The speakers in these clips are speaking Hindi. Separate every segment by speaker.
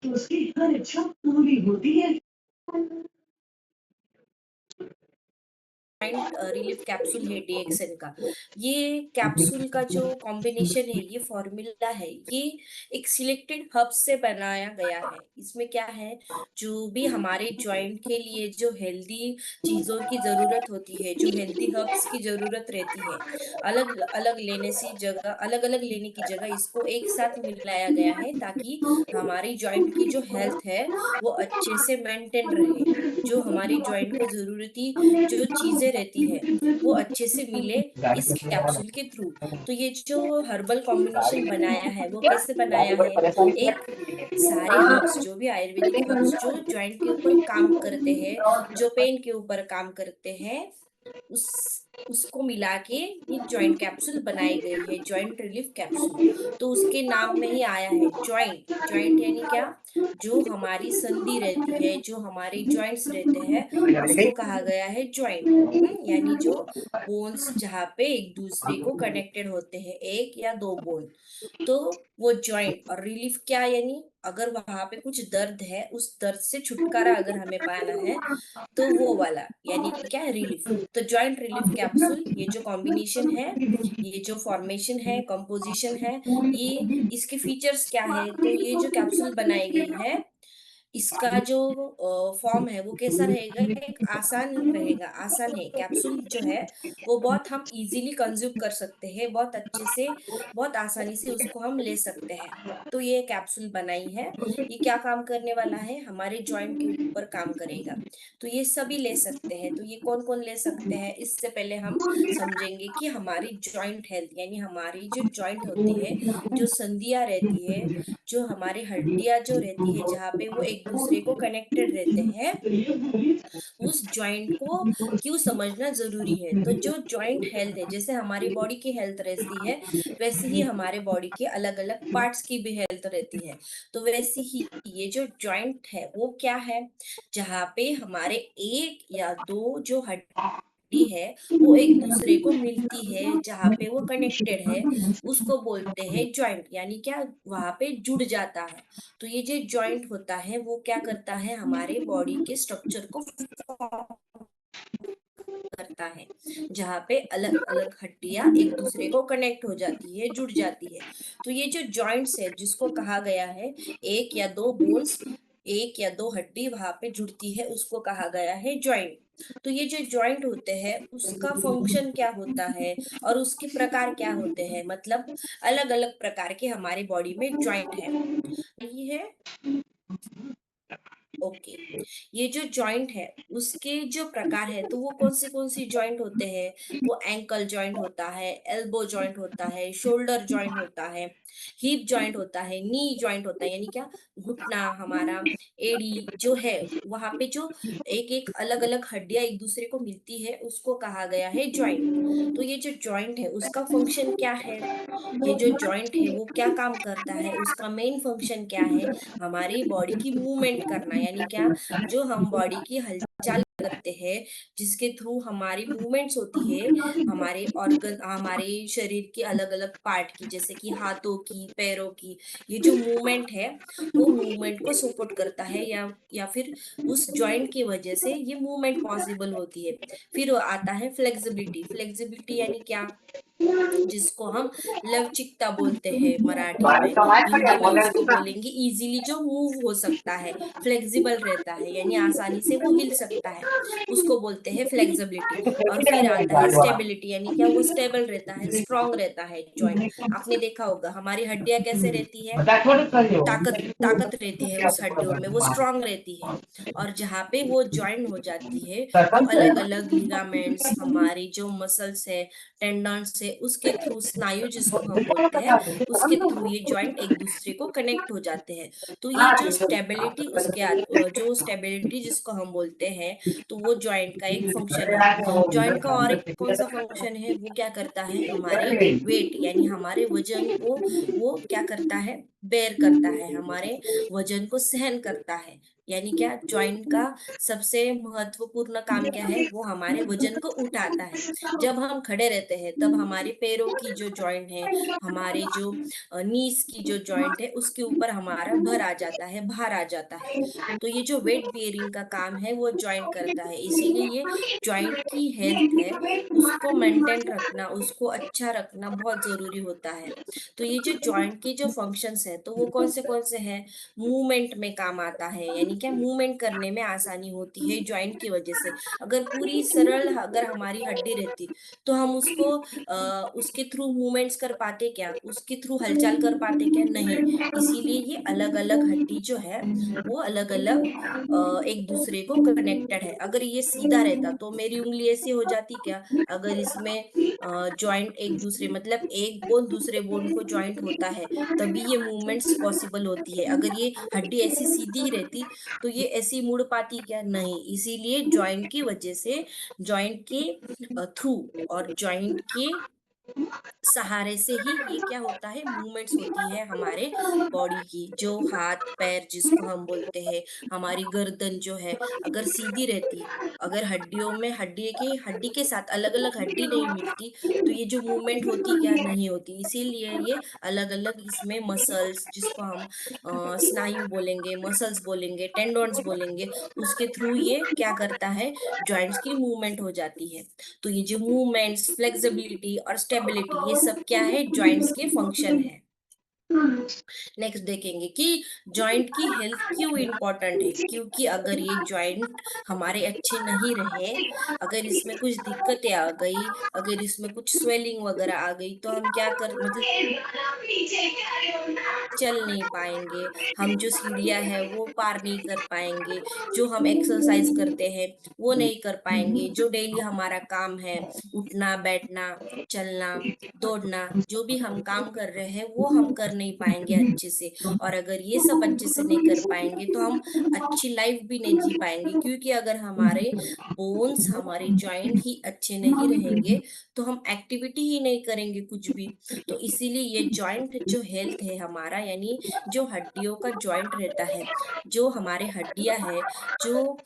Speaker 1: तो उसकी हर इच्छा पूरी होती है।
Speaker 2: जॉइंट रिलीफ कैप्सूल है डीएक्सएन का। ये कैप्सूल का जो कॉम्बिनेशन है, ये फॉर्मूला है, ये एक सिलेक्टेड हर्ब से बनाया गया है। इसमें क्या है, जो भी हमारे जॉइंट के लिए जो हेल्दी चीजों की जरूरत होती है, जो हेल्दी हर्ब्स की जरूरत रहती है, अलग अलग लेने की जगह इसको एक साथ मिलाया गया है, ताकि हमारी जॉइंट की जो हेल्थ है वो अच्छे से मेंटेन रहे। जो हमारी जॉइंट को जरूरती जो चीजें रहती है वो अच्छे से मिले इस कैप्सूल के थ्रू। तो ये जो हर्बल कॉम्बिनेशन बनाया है वो कैसे बनाया है, एक सारे हर्ब्स, जो भी आयुर्वेदिक हर्ब्स जो जॉइंट के ऊपर काम करते हैं, जो पेन के ऊपर काम करते हैं, उस उसको मिला के ये जॉइंट कैप्सूल बनाई गई है, जॉइंट रिलीफ कैप्सूल। तो उसके नाम में ही आया है जॉइंट। जॉइंट यानी क्या, जो हमारी संधि रहती है, जो हमारे जॉइंट्स रहते हैं, उसको कहा गया है जॉइंट। यानी जो बोन्स जहाँ पे एक दूसरे को कनेक्टेड होते हैं, एक या दो बोन, तो वो जॉइंट। और रिलीफ क्या, यानी अगर वहां पे कुछ दर्द है, उस दर्द से छुटकारा अगर हमें पाना है, तो वो वाला यानी क्या है, रिलीफ। तो जॉइंट रिलीफ कैप्सूल, ये जो कॉम्बिनेशन है, ये जो फॉर्मेशन है, कंपोजिशन है, ये इसके फीचर्स क्या है, तो ये जो कैप्सूल बनाई गई है, इसका जो फॉर्म है वो कैसा रहेगा, एक आसान रहेगा, आसान है कैप्सूल जो है, वो बहुत हम इजीली कंज्यूम कर सकते हैं, बहुत अच्छे से, बहुत आसानी से उसको हम ले सकते हैं। तो ये कैप्सूल बनाई है, ये क्या काम करने वाला है, हमारे जॉइंट के ऊपर काम करेगा। तो ये सभी ले सकते हैं। तो ये कौन कौन ले सकते हैं, इससे पहले हम समझेंगे कि हमारी जॉइंट हेल्थ, यानी हमारी जो जॉइंट होती है, जो संधियां रहती है, जो हमारी हड्डियां जो रहती है, जहाँ पे वो एक दूसरे को कनेक्टेड रहते हैं, उस जॉइंट को क्यों समझना जरूरी है। तो जो जॉइंट हेल्थ है, जैसे हमारी बॉडी की हेल्थ रहती है, वैसे ही हमारे बॉडी के अलग अलग पार्ट्स की भी हेल्थ रहती है। तो वैसे ही ये जो जॉइंट है वो क्या है, जहाँ पे हमारे एक या दो जो हड्डी है वो एक दूसरे को मिलती है, जहाँ पे वो कनेक्टेड है, उसको बोलते हैं जॉइंट। यानी क्या, वहां पे जुड़ जाता है। तो ये जो जॉइंट होता है वो क्या करता है, हमारे बॉडी के स्ट्रक्चर को करता है, जहाँ पे अलग अलग हड्डियां एक दूसरे को कनेक्ट हो जाती है, जुड़ जाती है। तो ये जो जॉइंट्स है, जिसको कहा गया है एक या दो बोन्स, एक या दो हड्डी वहां पे जुड़ती है, उसको कहा गया है जॉइंट। तो ये जो जॉइंट होते हैं उसका फंक्शन क्या होता है, और उसके प्रकार क्या होते हैं, मतलब अलग अलग प्रकार के हमारे बॉडी में जॉइंट है। ये है, ओके। ये जो जॉइंट है उसके जो प्रकार है, तो वो कौन सी जॉइंट होते हैं, वो एंकल जॉइंट होता है, एल्बो जॉइंट होता है, शोल्डर जॉइंट होता है, हिप जॉइंट होता है, नी जॉइंट होता है, यानी क्या, घुटना हमारा, एड़ी जो है, वहां पे जो एक एक अलग अलग हड्डियां एक दूसरे को मिलती है, उसको कहा गया है जॉइंट। तो ये जो जॉइंट है उसका फंक्शन क्या है, ये जो जॉइंट है वो क्या काम करता है, उसका मेन फंक्शन क्या है, हमारी बॉडी की मूवमेंट करना। यानी क्या, जो हम बॉडी की हलचल करते हैं, जिसके थ्रू हमारी मूवमेंट्स होती है, हमारे ऑर्गन, हमारे शरीर के अलग अलग पार्ट की, जैसे कि हाथों की, पैरों की, ये जो मूवमेंट है वो मूवमेंट को सपोर्ट करता है, या फिर उस जॉइंट की वजह से ये मूवमेंट पॉसिबल होती है। फिर आता है फ्लेक्सिबिलिटी। फ्लेक्सिबिलिटी यानी क्या, जिसको हम लवचिकता बोलते हैं मराठी में, हिंदी में उसको बोलेंगे इजीली जो मूव हो सकता है, फ्लेक्सिबल रहता है, यानी आसानी से वो हिल सकता है, उसको बोलते हैं फ्लेक्सिबिलिटी। और फिर आता है स्टेबिलिटी, यानी क्या, वो स्टेबल रहता है, स्ट्रांग रहता है जॉइंट। आपने देखा होगा हमारी हड्डियां कैसे रहती है, ताकत ताकत रहती है उस हड्डियों में, वो स्ट्रांग रहती है। और जहाँ पे वो ज्वाइन हो जाती है, तो अलग अलग लिगामेंट्स, हमारी जो मसल्स है, टेंडन्स है, उसके थ्रू, स्नायु जिसको हम बोलते हैं, उसके थ्रू ये जॉइंट एक दूसरे को कनेक्ट हो जाते हैं। तो ये जो स्टेबिलिटी, जो स्टेबिलिटी जिसको हम बोलते हैं, तो वो जॉइंट का एक फंक्शन है। जॉइंट का और एक कौन सा फंक्शन है, वो क्या करता है, हमारे वेट यानी हमारे वजन को वो क्या करता है, बेयर करता है, हमारे वजन को सहन करता है। यानी क्या, जॉइंट का सबसे महत्वपूर्ण काम क्या है, वो हमारे वजन को उठाता है। जब हम खड़े रहते हैं तब हमारे पैरों की जो जॉइंट है, हमारे जो नीज की जो जॉइंट है, उसके ऊपर हमारा भर आ जाता है, भार आ जाता है। तो ये जो वेट बियरिंग का काम है वो जॉइंट करता है। इसीलिए ये जॉइंट की हेल्थ है, उसको मेंटेन रखना, उसको अच्छा रखना बहुत जरूरी होता है। तो ये जो जॉइंट के जो फंक्शंस है, तो वो कौन से हैं, मूवमेंट में काम आता है। यानी क्या, मूवमेंट करने में आसानी होती है जॉइंट की वजह से। अगर पूरी सरल अगर हमारी हड्डी रहती, तो हम उसको उसके थ्रू मूवमेंट्स कर पाते क्या, उसके थ्रू हलचल कर पाते क्या, नहीं। इसीलिए ये अलग अलग हड्डी जो है, वो अलग अलग एक दूसरे को कनेक्टेड है। अगर ये सीधा रहता तो मेरी उंगली ऐसी हो जाती क्या, अगर इसमें जॉइंट एक दूसरे, मतलब एक बोन दूसरे बोन को जॉइंट होता है, तभी ये मूवमेंट्स पॉसिबल होती है। अगर ये हड्डी ऐसी सीधी ही रहती, तो ये ऐसी मुड़ पाती क्या, नहीं। इसीलिए जॉइंट की वजह से, जॉइंट के थ्रू और जॉइंट के सहारे से ही ये क्या होता है, मूवमेंट्स होती है हमारे बॉडी की। जो हाथ पैर जिसको हम बोलते हैं, हमारी गर्दन जो है, अगर सीधी रहती, अगर हड्डियों में हड्डी के साथ अलग अलग हड्डी नहीं मिलती, तो ये जो मूवमेंट होती क्या, नहीं होती। इसीलिए ये अलग अलग इसमें मसल्स, जिसको हम स्नायु बोलेंगे, मसल्स बोलेंगे, टेंडोन्स बोलेंगे, उसके थ्रू ये क्या करता है, जॉइंट्स की मूवमेंट हो जाती है। तो ये जो मूवमेंट्स, फ्लेक्सिबिलिटी और स्टेबिलिटी, ये सब क्या है, जॉइंट्स के फंक्शन है। नेक्स्ट देखेंगे कि जॉइंट की हेल्थ क्यों इंपॉर्टेंट है। क्योंकि अगर ये जॉइंट हमारे अच्छे नहीं रहे, अगर इसमें कुछ दिक्कतें आ गई, अगर इसमें कुछ स्वेलिंग वगैरह आ गई, तो हम क्या कर, मतलब चल नहीं पाएंगे, हम जो सीढ़ियां है वो पार नहीं कर पाएंगे, जो हम एक्सरसाइज करते हैं वो नहीं कर पाएंगे, जो डेली हमारा काम है, उठना बैठना, चलना दौड़ना, जो भी हम काम कर रहे हैं वो हम कर नहीं पाएंगे अच्छे से। और अगर ये सब अच्छे से नहीं कर पाएंगे, तो हम अच्छी लाइफ भी नहीं जी पाएंगे। क्योंकि अगर हमारे बोन्स, हमारे जॉइंट ही अच्छे नहीं रहेंगे, तो हम एक्टिविटी ही नहीं करेंगे कुछ भी। तो इसीलिए ये जॉइंट जो हेल्थ है हमारा, यानी जो हड्डियों का जॉइंट रहता है, जो हमारे हड्डियां है, जो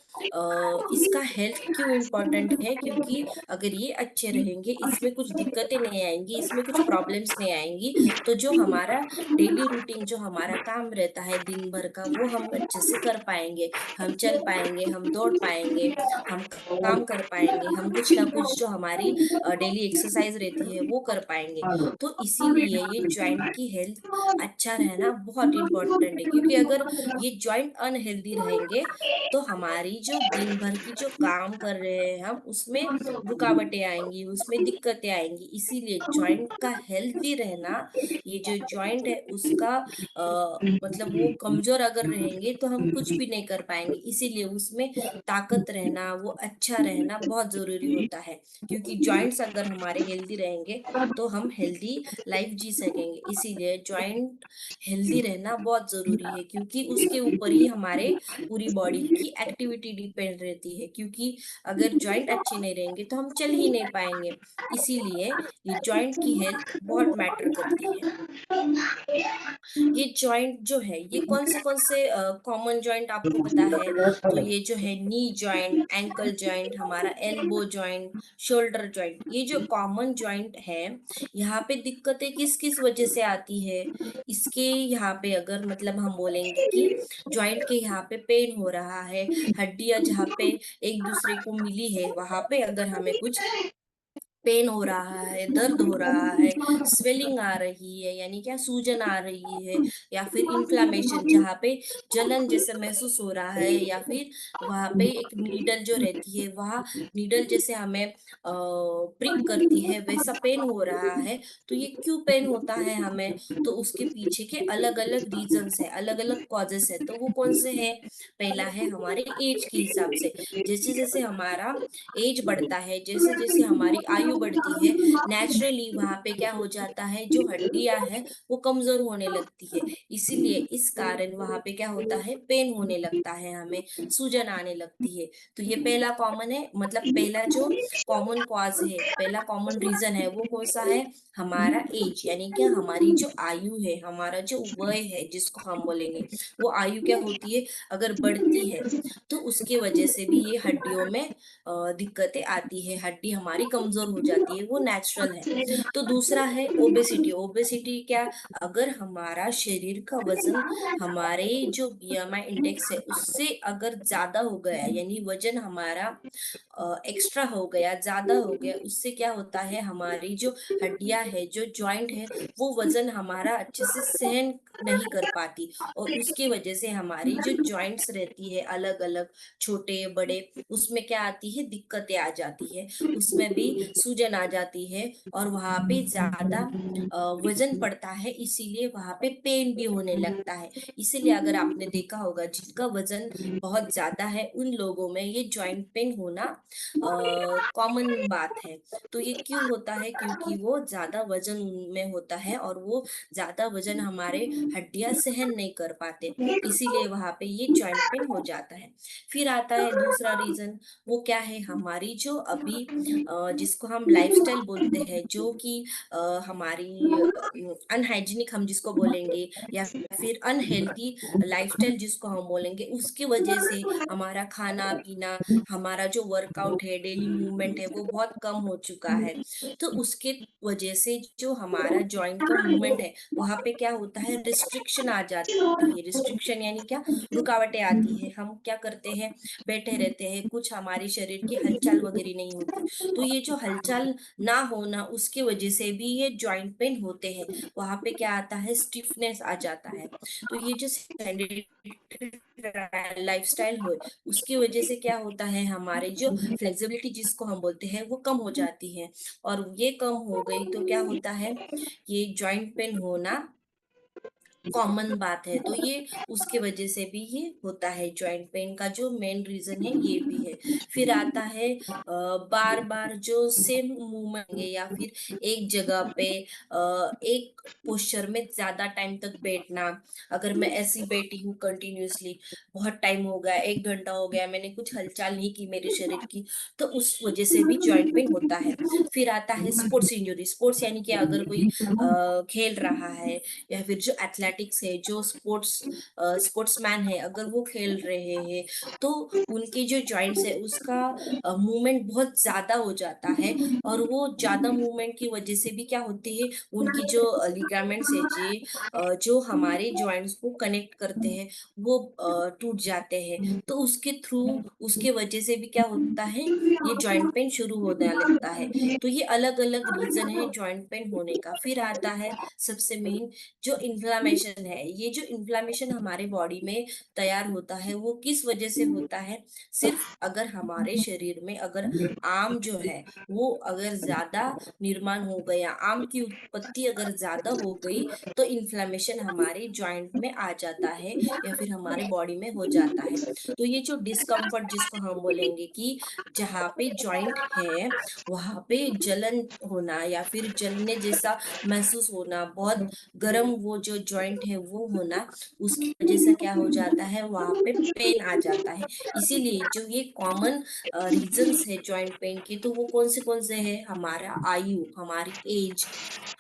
Speaker 2: इसका हेल्थ क्यों इम्पोर्टेंट है, क्योंकि अगर ये अच्छे रहेंगे, इसमें कुछ दिक्कतें नहीं आएंगी, इसमें कुछ प्रॉब्लम्स नहीं आएंगी, तो जो हमारा डेली रूटीन, जो हमारा काम रहता है दिन भर का, वो हम अच्छे से कर पाएंगे। हम चल पाएंगे, हम दौड़ पाएंगे, हम काम कर पाएंगे, हम कुछ ना कुछ जो हमारी डेली एक्सरसाइज रहती है वो कर पाएंगे। तो इसीलिए ये जॉइंट की हेल्थ अच्छा रहना बहुत इंपॉर्टेंट है। क्योंकि अगर ये जॉइंट अनहेल्दी रहेंगे, तो हमारी जो दिन भर की जो काम कर रहे हैं हम, उसमें रुकावटें आएंगी, उसमें दिक्कतें आएंगी। इसीलिए जॉइंट का हेल्दी रहना, ये जो जॉइंट है उसका मतलब वो कमजोर अगर रहेंगे, तो हम कुछ भी नहीं कर पाएंगे। इसीलिए उसमें ताकत रहना, वो अच्छा रहना बहुत जरूरी होता है। क्योंकि जॉइंट्स अगर हमारे हेल्दी रहेंगे, तो हम हेल्दी लाइफ जी सकेंगे। इसीलिए जॉइंट हेल्दी रहना बहुत जरूरी है, क्योंकि उसके ऊपर ही हमारे पूरी बॉडी की एक्टिविटी डिपेंड रहती है। क्योंकि अगर जॉइंट अच्छे नहीं रहेंगे, तो हम चल ही नहीं पाएंगे। इसीलिए ये जॉइंट की हेल्थ बहुत मैटर करती है। ये जॉइंट जो है, ये कौन से कॉमन जॉइंट आपको पता है। तो ये जो है नी जॉइंट, एंकल जॉइंट, हमारा एल्बो जॉइंट, शोल्डर जॉइंट, ये जो कॉमन जॉइंट है, यहाँ पे दिक्कतें किस किस वजह से आती है। इसके यहाँ पे अगर मतलब हम बोलेंगे कि जॉइंट के यहाँ पे पेन हो रहा है, हड्डियां जहाँ पे एक दूसरे को मिली है, वहां पे अगर हमें कुछ पेन हो रहा है, दर्द हो रहा है, स्वेलिंग आ रही है, यानी क्या, सूजन आ रही है, या फिर इन्फ्लामेशन, जहाँ पे जलन जैसे महसूस हो रहा है, या फिर वहां पे एक नीडल जो रहती है, वहाँ नीडल जैसे हमें प्रिक करती है, वैसा पेन हो रहा है। तो ये क्यों पेन होता है हमें, तो उसके पीछे के अलग अलग रीजंस है, अलग अलग कॉजेस है। तो वो कौन से है, पहला है हमारे एज के हिसाब से। जैसे जैसे हमारा एज बढ़ता है, जैसे जैसे हमारी आयु वैल्यू बढ़ती है, नेचुरली वहाँ पे क्या हो जाता है, जो हड्डियाँ हैं, वो कमज़ोर होने लगती है। इसीलिए इस कारण वहाँ पे क्या होता है, पेन होने लगता है हमें, सूजन आने लगती है। तो ये पहला कॉमन है, मतलब पहला जो कॉमन कॉज़ है, पहला कॉमन रीज़न है, वो कौन-सा है? हमारा एज, यानी कि हमारी जो आयु है, हमारा जो वय है जिसको हम बोलेंगे, वो आयु क्या होती है, अगर बढ़ती है, तो उसकी वजह से भी ये हड्डियों में दिक्कतें आती है, हड्डी हमारी कमज़ोर हो जाती है, वो नेचुरल है। तो दूसरा है ओबेसिटी। ओबेसिटी क्या, अगर हमारा शरीर का वज़न हमारे जो बीएमआई इंडेक्स है, उससे अगर ज़्यादा हो गया, यानी वज़न हमारा एक्स्ट्रा हो गया, ज़्यादा हो गया, उससे क्या होता है, हमारी जो हड्डियाँ है, जो जॉइंट है, वो वज़न हमारा अच्छे से सहन नहीं कर पाती, और उसकी वजह से हमारी जो जॉइंट्स रहती है अलग-अलग, छोटे-बड़े, उसमें क्या आती है, दिक्कतें आ जाती है। उसमें भी सूजन आ जाती है, और वहाँ पे ज़्यादा वज़न पड़ता है, इसीलिए वहाँ पे पेन भी होने लगता है। इसीलिए अगर आपने देखा होगा, जिनका वज़न बहुत ज़्यादा है, उन लोगों में ये जॉइंट पेन होना कॉमन बात है। तो ये क्यों होता है? क्योंकि वो ज़्यादा वज़न में होता है, और वो ज़्यादा वज़न हमारे हड्डियाँ सहन नहीं कर पाते, इसीलिए वहाँ पे ये जॉइंट पेन हो जाता है। फिर आता है दूसरा रीज़न, वो क्या है, हमारी जो अभी जिसको हम लाइफ़स्टाइल बोलते हैं, जो कि हमारी अनहाइजीनिक हम जिसको बोलेंगे, या फिर अनहेल्दी लाइफ़स्टाइल जिसको हम बोलेंगे, उसकी वजह से हमारा खाना-पीना, हमारा जो वर्कआउट है, डेली मूवमेंट है, वो बहुत कम हो चुका है। तो उसके वजह से जो हमारा जॉइंट का मूवमेंट है, वहाँ पे क्या होता है, रिस्ट्रिक्शन आ जाती है। रिस्ट्रिक्शन यानी क्या? रुकावटें आती हैं। हम क्या करते हैं, बैठे रहते हैं, कुछ हमारे शरीर की हलचल वगैरह नहीं होती। तो ये जो हलचल ना होना, उसकी वजह से भी ये जॉइंट पेन होते हैं। वहाँ पे क्या आता है, स्टिफनेस आ जाता है। तो ये जो सेडेंटरी लाइफ़स्टाइल हो, उसकी वजह से क्या होता है, हमारे जो फ्लेक्सिबिलिटी जिसको हम बोलते हैं, वो कम हो जाती है, और ये कम हो गई तो क्या होता है, ये जॉइंट पेन होना कॉमन बात है। तो ये उसके वजह से भी ये होता है, जॉइंट पेन का जो मेन रीज़न है ये भी है। फिर आता है बार-बार जो सेम मूवमेंट है, या फिर एक जगह पे एक पोस्चर में ज़्यादा टाइम तक बैठना। अगर मैं ऐसी बैठी हूँ कंटिन्यूअसली, बहुत टाइम हो गया, 1 घंटा हो गया, मैंने कुछ हलचल नहीं की मेरे शरीर की, तो उस वजह से भी जॉइंट पेन होता है। फिर आता है स्पोर्ट्स इंजरी। स्पोर्ट्स यानी कि अगर कोई खेल रहा है, या फिर जो एथलेटिक्स है, जो स्पोर्ट्समैन है, अगर वो खेल रहे हैं, तो उनके जो जॉइंट्स है, उसका मूवमेंट बहुत ज़्यादा हो जाता है, और वो ज़्यादा मूवमेंट की वजह से भी क्या होती है, उनकी जो लिगामेंट्स है, जो हमारे जॉइंट्स को कनेक्ट करते हैं, वो टूट जाते हैं। तो उसके थ्रू, उसके वजह से भी क्या होता है, ये जॉइंट पेन शुरू होने लगता है। तो ये अलग-अलग रीज़न है जॉइंट पेन होने का। फिर आता है सबसे मेन, जो इन्फ्लेमेशन है, ये जो इन्फ्लेमेशन हमारे बॉडी में तैयार होता है, वो किस वजह से होता है? सिर्फ़ अगर हमारे शरीर में अगर आम जो है, वो अगर ज़्यादा निर्माण हो गया, आम की उत्पत्ति अगर ज़्यादा हो गई, तो इन्फ्लेमेशन हमारे जॉइंट में आ जाता है, या फिर हमारे बॉडी में हो जाता है। तो ये जो डिस्कम्फ़र्ट जिसको हम बोलेंगे, कि जहाँ पे जॉइंट है, वहाँ पे जलन होना, या फिर जलने जैसा महसूस होना, बहुत गरम वो जो जॉइंट है वो होना, उसकी वजह से क्या हो जाता है, वहाँ पे पेन आ जाता है। इसीलिए जो ये कॉमन रीज़न्स है जॉइंट पेन के, तो वो कौन से हैं? हमारा आयु, हमारी एज,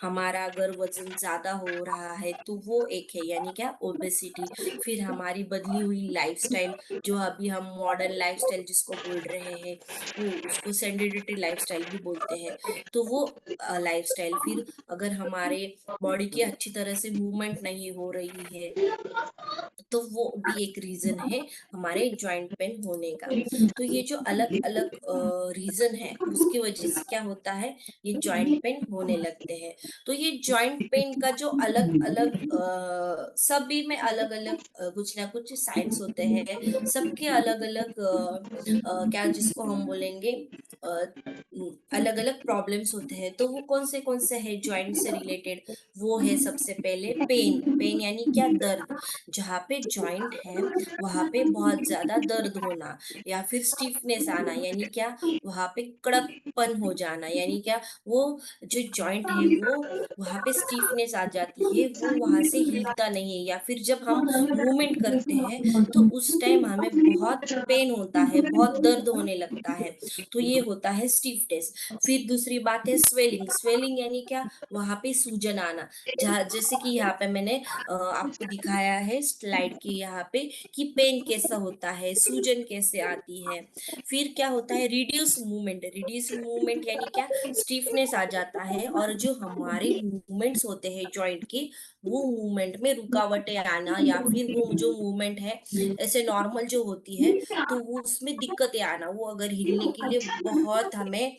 Speaker 2: हमारा अगर वज़न ज़्यादा हो रहा है, तो वो एक है, यानी क्या, ओबेसिटी। फिर हमारी बदली हुई लाइफ़स्टाइल, जो अभी हम मॉडर्न लाइफ़स्टाइल जिसको बोल रहे हैं, वो उसको सेडेंटरी लाइफ़स्टाइल भी बोलते हैं। तो वो लाइफ़स्टाइल, फिर अगर हमारे बॉडी की अच्छी तरह से मूवमेंट नहीं हो रही है, तो वो भी एक रीज़न है हमारे जॉइंट पेन होने का। तो ये जो अलग-अलग रीज़न है, उसकी वजह से क्या होता है, ये जॉइंट पेन होने लगते हैं। तो ये जॉइंट पेन का जो अलग-अलग सभी में अलग-अलग कुछ ना कुछ साइंस होते हैं, सबके अलग-अलग क्या जिसको हम बोलेंगे, अ, अलग-अलग प्रॉब्लम्स होते हैं। तो वो कौन से हैं जॉइंट से रिलेटेड? वो है सबसे पहले पेन। पेन यानी क्या? दर्द। जहाँ पे जॉइंट है वहाँ पे बहुत ज़्यादा दर्द होना या फिर स्टिफनेस आना, यानी क्या वहाँ पे कड़कपन हो जाना, यानी क्या वो जो जॉइंट है वो वहाँ पे स्टिफनेस आ जाती है, वो वहाँ से हिलता नहीं है, या फिर जब हम मूवमेंट करते हैं तो उस टाइम हमें बहुत पेन होता है, बहुत दर्द होने लगता है। तो ये होता है स्टिफनेस। फिर दूसरी बात है स्वेलिंग। स्वेलिंग यानी क्या, वहाँ पे सूजन आना। जहाँ जैसे कि यहाँ पे मैंने आपको दिखाया है स्लाइड के यहाँ पे कि पेन कैसा होता है, सूजन कैसे आती है। फिर क्या होता है रिड्यूस मूवमेंट। रिड्यूस मूवमेंट यानी क्या, स्टिफनेस आ जाता है और जो हमारे मूवमेंट्स होते हैं जॉइंट के, वो मूवमेंट में रुकावटें आना, या फिर वो जो मूवमेंट है ऐसे नॉर्मल जो होती है तो वो उसमें दिक्कतें आना, वो अगर हिलने के लिए बहुत हमें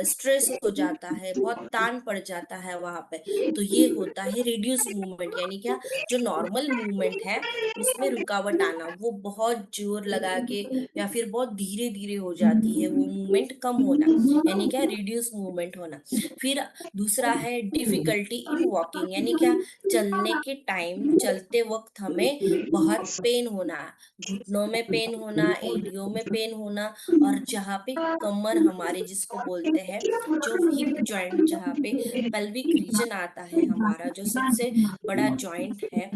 Speaker 2: स्ट्रेस हो जाता है, बहुत तान पड़ जाता है वहां पे। तो ये होता है रिड्यूस मूवमेंट, यानी क्या जो नॉर्मल मूवमेंट है उसमें रुकावट आना, वो बहुत जोर लगा के या फिर बहुत धीरे धीरे हो जाती है, वो मूवमेंट कम होना, यानी क्या रिड्यूस मूवमेंट होना। फिर दूसरा है डिफिकल्टी इन वॉकिंग, यानी क्या चलने के टाइम, चलते वक्त हमें बहुत पेन होना, घुटनों में पेन होना, एड़ियों में पेन होना, और जहाँ पे कमर हमारे जिसको बोलते हैं, जो हिप जॉइंट जहाँ पे पेल्विक रीजन आता है हमारा, जो सबसे बड़ा जॉइंट है,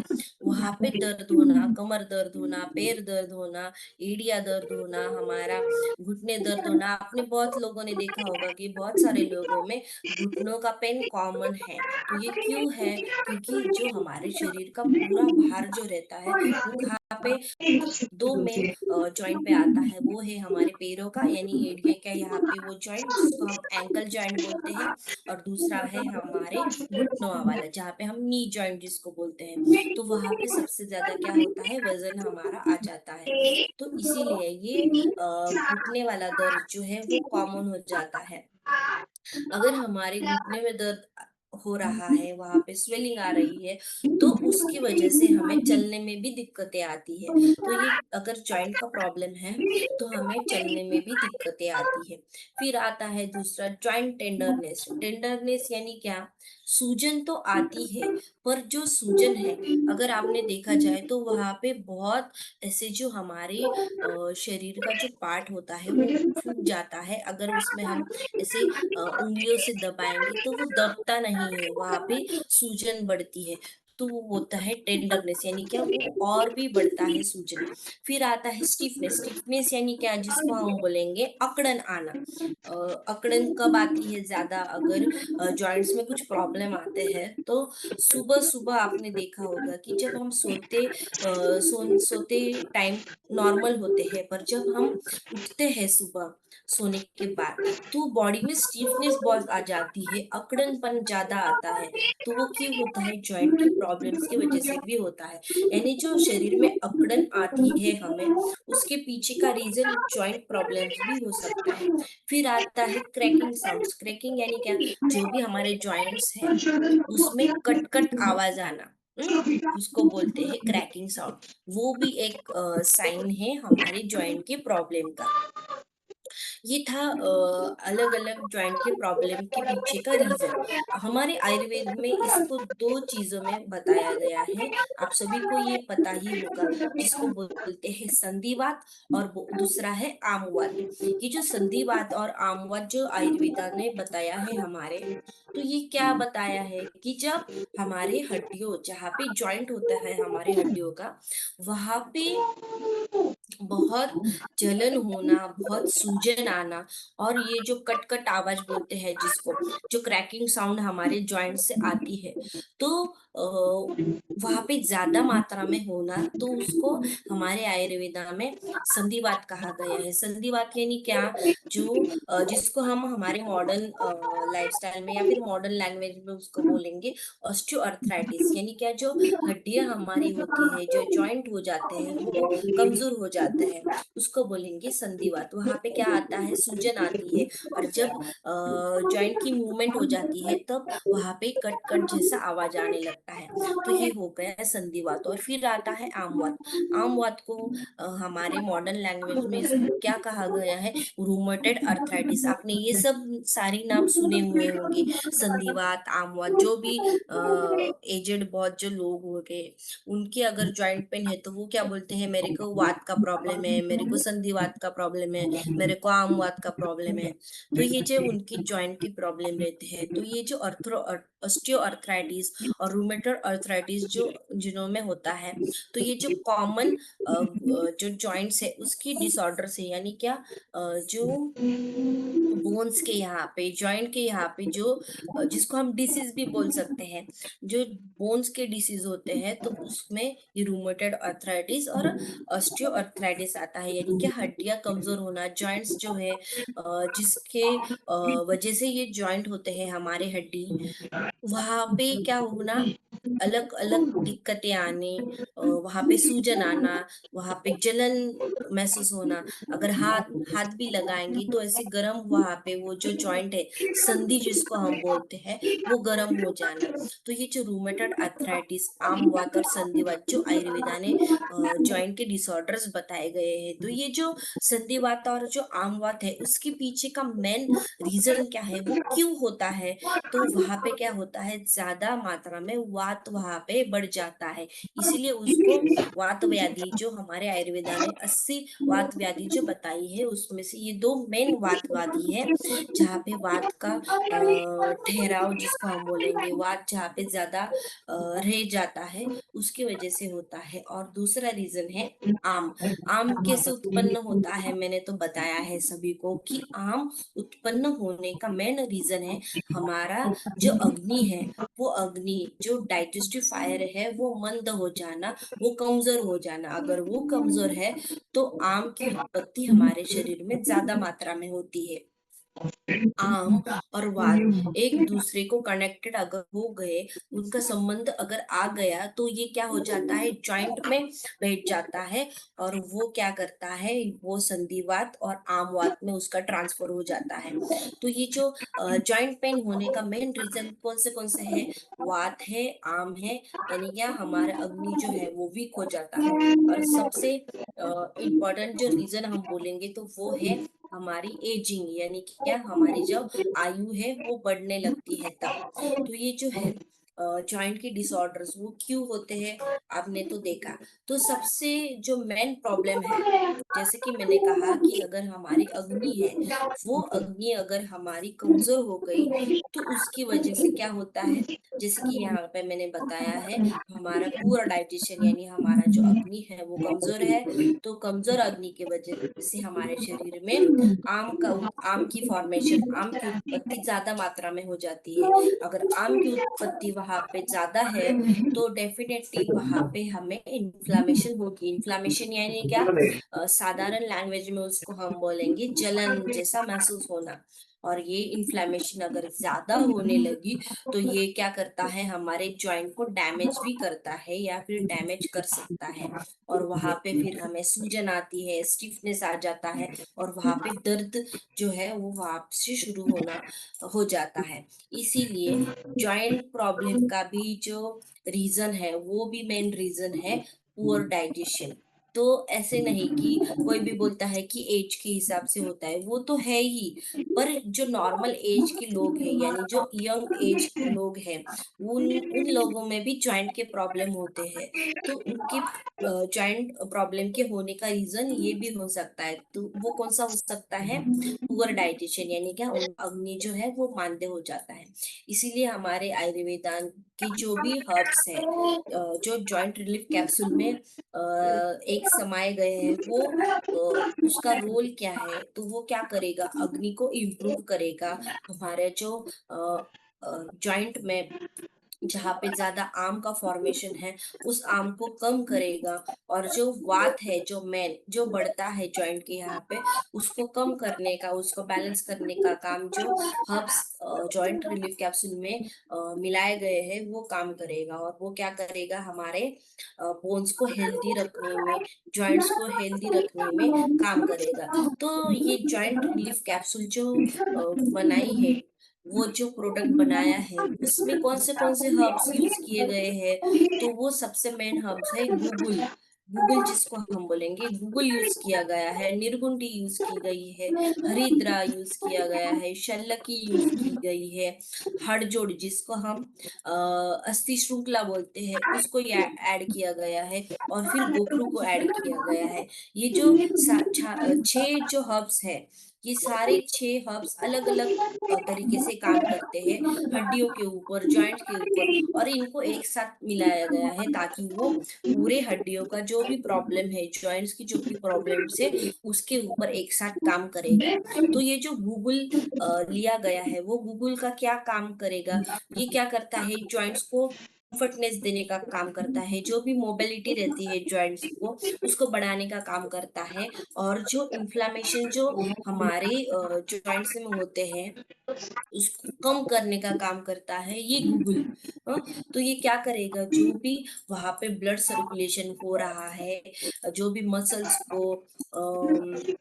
Speaker 2: वहाँ पे दर्द होना, कमर दर्द होना, पैर दर्द होना, एड़िया दर्द होना, हमारा घुटने दर्द होना। आपने बहुत लोगों ने देखा होगा कि बहुत सारे लोगों में घुटनों का पेन कॉमन है। तो ये क्यों है? क्योंकि जो हमारे शरीर का पूरा भार जो रहता है वो कहाँ पे, दो मेन जॉइंट पे आता है, वो है हमारे पैरों का यानी एड़िए का यहाँ पे वो जॉइंट जिसको हम एंकल जॉइंट बोलते हैं, और दूसरा है हमारे घुटनों वाला जहाँ पे हम नी जॉइंट जिसको बोलते हैं। तो वहां पे सबसे ज्यादा क्या होता है, वजन हमारा आ जाता है। तो इसीलिए ये घुटने वाला दर्द जो है वो कॉमन हो जाता है। अगर हमारे घुटने में दर्द हो रहा है, वहां पे स्वेलिंग आ रही है, तो उसकी वजह से हमें चलने में भी दिक्कतें आती है। तो ये अगर जॉइंट का प्रॉब्लम है तो हमें चलने में भी दिक्कतें आती है। फिर आता है दूसरा जॉइंट टेंडरनेस। टेंडरनेस यानी क्या, सूजन तो आती है, पर जो सूजन है अगर आपने देखा जाए तो वहां पे बहुत ऐसे जो हमारे शरीर का जो पार्ट होता है वो फूक जाता है, अगर उसमें हम ऐसे उंगलियों से दबाएंगे तो वो दबता नहीं है, वहां पे सूजन बढ़ती है। तो वो होता है टेंडरनेस, यानी क्या वो और भी बढ़ता है सूजन। फिर आता है स्टिफनेस। स्टिफनेस यानी क्या, जिसको हम बोलेंगे अकड़न आना। अकड़न कब आती है ज्यादा, अगर जॉइंट्स में कुछ प्रॉब्लम आते हैं तो सुबह सुबह आपने देखा होगा कि जब हम सोते टाइम नॉर्मल होते हैं, पर जब हम उठते हैं सुबह सोने के बाद तो बॉडी में स्टीफनेस बहुत आ जाती है, अकड़नपन ज्यादा आता है। तो वो क्यों होता है, जॉइंट की प्रॉब्लम्स की वजह से भी होता है। यानी जो शरीर में अकड़न आती है हमें, उसके पीछे का रीजन जॉइंट प्रॉब्लम्स भी हो सकता है। फिर आता है क्रैकिंग साउंड्स। क्रैकिंग यानी क्या, जो भी हमारे जॉइंट्स है उसमें कट कट आवाज आना, उसको बोलते हैं क्रैकिंग साउंड। वो भी एक साइन है हमारे जॉइंट के प्रॉब्लम का। ये था अलग अलग जॉइंट के प्रॉब्लम के पीछे का रीजन। हमारे आयुर्वेद में इसको दो चीजों में बताया गया है, आप सभी को ये पता ही होगा, जिसको बोलते हैं संधिवात और दूसरा है आमवात। ये जो संधिवात और आमवात जो आयुर्वेदा ने बताया है हमारे, तो ये क्या बताया है कि जब हमारे हड्डियों, जहाँ पे जॉइंट होता है हमारे हड्डियों का, वहां पे बहुत जलन होना, बहुत सूजन आना, और ये जो कट कट आवाज बोलते हैं जिसको, जो क्रैकिंग साउंड हमारे जॉइंट से आती है, तो वहां पे ज्यादा मात्रा में होना, तो उसको हमारे आयुर्वेदा में संधिवात कहा गया है। संधिवात यानी क्या, जो जिसको हम हमारे मॉडर्न लाइफस्टाइल में या फिर मॉडर्न लैंग्वेज में उसको बोलेंगे ऑस्टियोआर्थराइटिस, यानी क्या जो हड्डियां हमारी होती है, जो जॉइंट हो जाते हैं वो कमजोर हो जाता है, उसको बोलेंगे संधिवात। वहां पे क्या आता है, सूजन आती है, और जब जॉइंट की मूवमेंट हो जाती है तब वहां पे कट कट जैसा आवाज आने लगता है। तो ये हो गया है संधिवात। और फिर आता है आमवात। आमवात को हमारे मॉडर्न लैंग्वेज में इसको क्या कहा गया है, रूमेटोइड अर्थराइटिस। आपने ये सब सारी नाम सुने हुए होंगे, संधिवात, आमवात। जो भी एजेड बहुत जो लोग हो गए, उनके अगर जॉइंट पेन है तो वो क्या बोलते हैं, मेरे को वात का प्रॉब्लम है, मेरे को संधिवात का प्रॉब्लम है, मेरे को आमवात का प्रॉब्लम है। तो ये जो उनकी जॉइंट की प्रॉब्लम रहते हैं, तो ये जो ऑस्टियो अर्थराइटिस और रूमेटोइड अर्थराइटिस जो जिनों में होता है, तो ये जो कॉमन जो जॉइंट्स है उसकी डिसऑर्डर से, यानी क्या, जो बोन्स के यहाँ पे, जॉइंट के यहाँ पे जो जिसको हम डिसीज भी बोल सकते हैं, जो बोन्स के डिसीज होते हैं, तो उसमें ये रूमेटोइड अर्थराइटिस और ऑस्टियो अर्थराइटिस आता है। यानी कि हड्डियां कमजोर होना, जॉइंट्स जो है जिसके वजह से ये जॉइंट होते हैं हमारे हड्डी, वहां पे क्या होना, अलग अलग दिक्कतें आने, वहां पे सूजन आना, वहां पे जलन महसूस होना। अगर हाथ हाथ भी लगाएंगे तो ऐसे गरम, वहां पे वो जो जॉइंट है, संधि जिसको हम बोलते हैं, वो गरम हो जाना। तो ये जो रूमेटोइड अर्थराइटिस, आमवात और संधिवात जो आयुर्वेदा ने जॉइंट के डिसऑर्डर्स बताए गए हैं, तो ये जो संधिवात और जो आमवात है उसके पीछे का मेन रीजन क्या है, वो क्यों होता है। तो वहां पे क्या होता है, ज्यादा मात्रा में वात वहां पे बढ़ जाता है, इसीलिए उसको वात व्याधि, जो हमारे आयुर्वेदा ने 80 वात व्याधि जो बताई है, उसमें से ये दो मेन वात व्याधि है, जहाँ पे वात का ठहराव जिसको हम बोलेंगे, वात जहाँ पे ज्यादा रह जाता है, उसकी वजह से होता है। और दूसरा रीजन है आम। आम कैसे उत्पन्न होता है, मैंने तो बताया है सभी को कि आम उत्पन्न होने का मेन रीजन है हमारा जो अग्नि है, वो अग्नि जो डाइजेस्टिव फायर है वो मंद हो जाना, वो कमजोर हो जाना। अगर वो कमजोर है तो आम की उत्पत्ति हमारे शरीर में ज्यादा मात्रा में होती है। आम और वात एक दूसरे को कनेक्टेड अगर हो गए, उनका संबंध अगर आ गया, तो ये क्या हो जाता है, जॉइंट में बैठ जाता है, और वो क्या करता है, वो संधिवात और आमवात में उसका ट्रांसफर हो जाता है। तो ये जो जॉइंट पेन होने का मेन रीजन कौन से है, वात है, आम है, यानी क्या, हमारा अग्नि जो है वो वीक हो जाता है। और सबसे इम्पोर्टेंट जो रीजन हम बोलेंगे तो वो है हमारी एजिंग, यानी कि क्या, हमारी जो आयु है वो बढ़ने लगती है तब। तो ये जो है जॉइंट के डिसऑर्डर्स वो क्यों होते हैं, आपने तो देखा। तो सबसे जो मेन प्रॉब्लम है, जैसे कि मैंने कहा कि अगर हमारी अग्नि है, वो अग्नि अगर हमारी कमजोर हो गई, तो उसकी वजह से क्या होता है, जैसे कि यहाँ पे मैंने बताया है, हमारा पूरा डाइजेशन, यानी हमारा जो अग्नि है वो कमजोर है। तो कमजोर अग्नि की वजह से हमारे शरीर में आम की फॉर्मेशन, आम की उत्पत्ति ज्यादा मात्रा में हो जाती है। अगर आम की उत्पत्ति वहां पे ज्यादा है, तो डेफिनेटली वहां पे हमें इन्फ्लामेशन होगी। इन्फ्लामेशन यानी क्या, साधारण लैंग्वेज में उसको हम बोलेंगे जलन जैसा महसूस होना। और ये इन्फ्लामेशन अगर ज्यादा होने लगी, तो ये क्या करता है, हमारे जॉइंट को डैमेज भी करता है या फिर डैमेज कर सकता है। और वहां पे फिर हमें सूजन आती है, स्टिफनेस आ जाता है, और वहां पे दर्द जो है वो वापस शुरू होना हो जाता है। इसीलिए जॉइंट प्रॉब्लम का भी जो रीजन है, वो भी मेन रीजन है पुअर डाइजेशन। तो ऐसे नहीं कि कोई भी बोलता है कि एज के हिसाब से होता है, वो तो है ही, पर जो नॉर्मल एज के लोग हैं, यानी जो यंग एज के लोग हैं, उन उन लोगों में भी जॉइंट के प्रॉब्लम होते हैं। तो उनके जॉइंट प्रॉब्लम के होने का रीजन ये भी हो सकता है। तो वो कौन सा हो सकता है, पुअर डाइजेशन, यानी क्या, उन अग्नि जो है वो मांदे हो जाता है। इसीलिए हमारे आयुर्वेदा के जो भी हर्ब्स है, जो जॉइंट रिलीफ कैप्सूल में एक समाये गए हैं, वो उसका रोल क्या है, तो वो क्या करेगा, अग्नि को इम्प्रूव करेगा, हमारे जो जॉइंट में जहाँ पे ज़्यादा आम का फॉर्मेशन है, उस आम को कम करेगा, और जो वात है, जो मेन जो बढ़ता है जॉइंट के यहाँ पे, उसको कम करने का, उसको बैलेंस करने का काम जो हर्ब्स जॉइंट रिलीफ कैप्सूल में मिलाए गए हैं, वो काम करेगा। और वो क्या करेगा, हमारे बोन्स को हेल्दी रखने में, जॉइंट्स को हेल्दी रखने में काम करेगा। तो ये जॉइंट रिलीफ कैप्सूल जो बनाई है, वो जो प्रोडक्ट बनाया है, उसमें कौन से हर्ब्स यूज किए गए हैं, तो वो सबसे मेन हर्ब्स है गूगल। गूगल जिसको हम बोलेंगे, गूगल यूज किया गया है, निर्गुंडी यूज की गई है, हरिद्रा यूज किया गया है, शल्लकी यूज की गई है, हड़जोड़ जिसको हम अस्थि श्रृंखला बोलते हैं, उसको ऐड किया गया है, और फिर गोखरू को ऐड किया गया है। ये जो 6 जो हर्ब्स है, ये सारे 6 हर्ब्स अलग अलग तरीके से काम करते हैं, हड्डियों के ऊपर, जॉइंट के ऊपर, और इनको एक साथ मिलाया गया है ताकि वो पूरे हड्डियों का जो भी प्रॉब्लम है, जॉइंट्स की जो भी प्रॉब्लम्स है, उसके ऊपर एक साथ काम करेगा। तो ये जो गूगल लिया गया है, वो गूगल का क्या काम करेगा, ये क्या करता है, जॉइंट्स को कंफर्टनेस देने का काम करता है, जो भी मोबिलिटी रहती है जॉइंट्स को, उसको बढ़ाने का काम करता है, और जो इन्फ्लामेशन जो हमारे जॉइंट्स में होते हैं, उसको कम करने का काम करता है ये गूगल। तो ये क्या करेगा, जो भी वहां पे ब्लड सर्कुलेशन हो रहा है, जो भी मसल्स को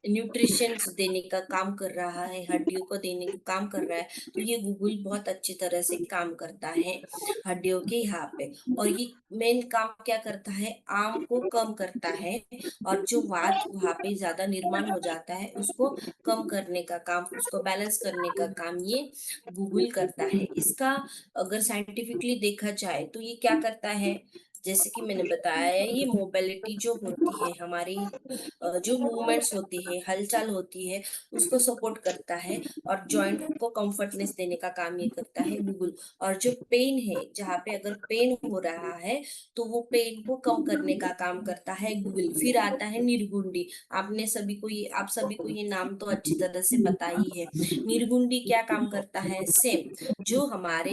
Speaker 2: न्यूट्रिशंस देने का काम कर रहा है, हड्डियों को देने का काम कर रहा है, तो ये गूगल बहुत अच्छी तरह से काम करता है हड्डियों के यहाँ पे। और ये मेन काम क्या करता है, आम को कम करता है, और जो वात वहां पे ज्यादा निर्माण हो जाता है, उसको कम करने का काम, उसको बैलेंस करने का काम ये गूगल करता है। इसका अगर साइंटिफिकली देखा जाए तो ये क्या करता है, जैसे कि मैंने बताया है, ये मोबिलिटी जो होती है हमारी, जो मूवमेंट्स होती है, हलचल होती है, उसको सपोर्ट करता है, और जॉइंट को कंफर्टनेस देने का काम ये करता है गूगल। और जो पेन है, जहाँ पे अगर पेन हो रहा है, तो वो पेन को कम करने का काम करता है गूगल। फिर आता है निर्गुंडी। आप सभी को ये नाम तो अच्छी तरह से पता ही है। निर्गुंडी क्या काम करता है, सेम जो हमारे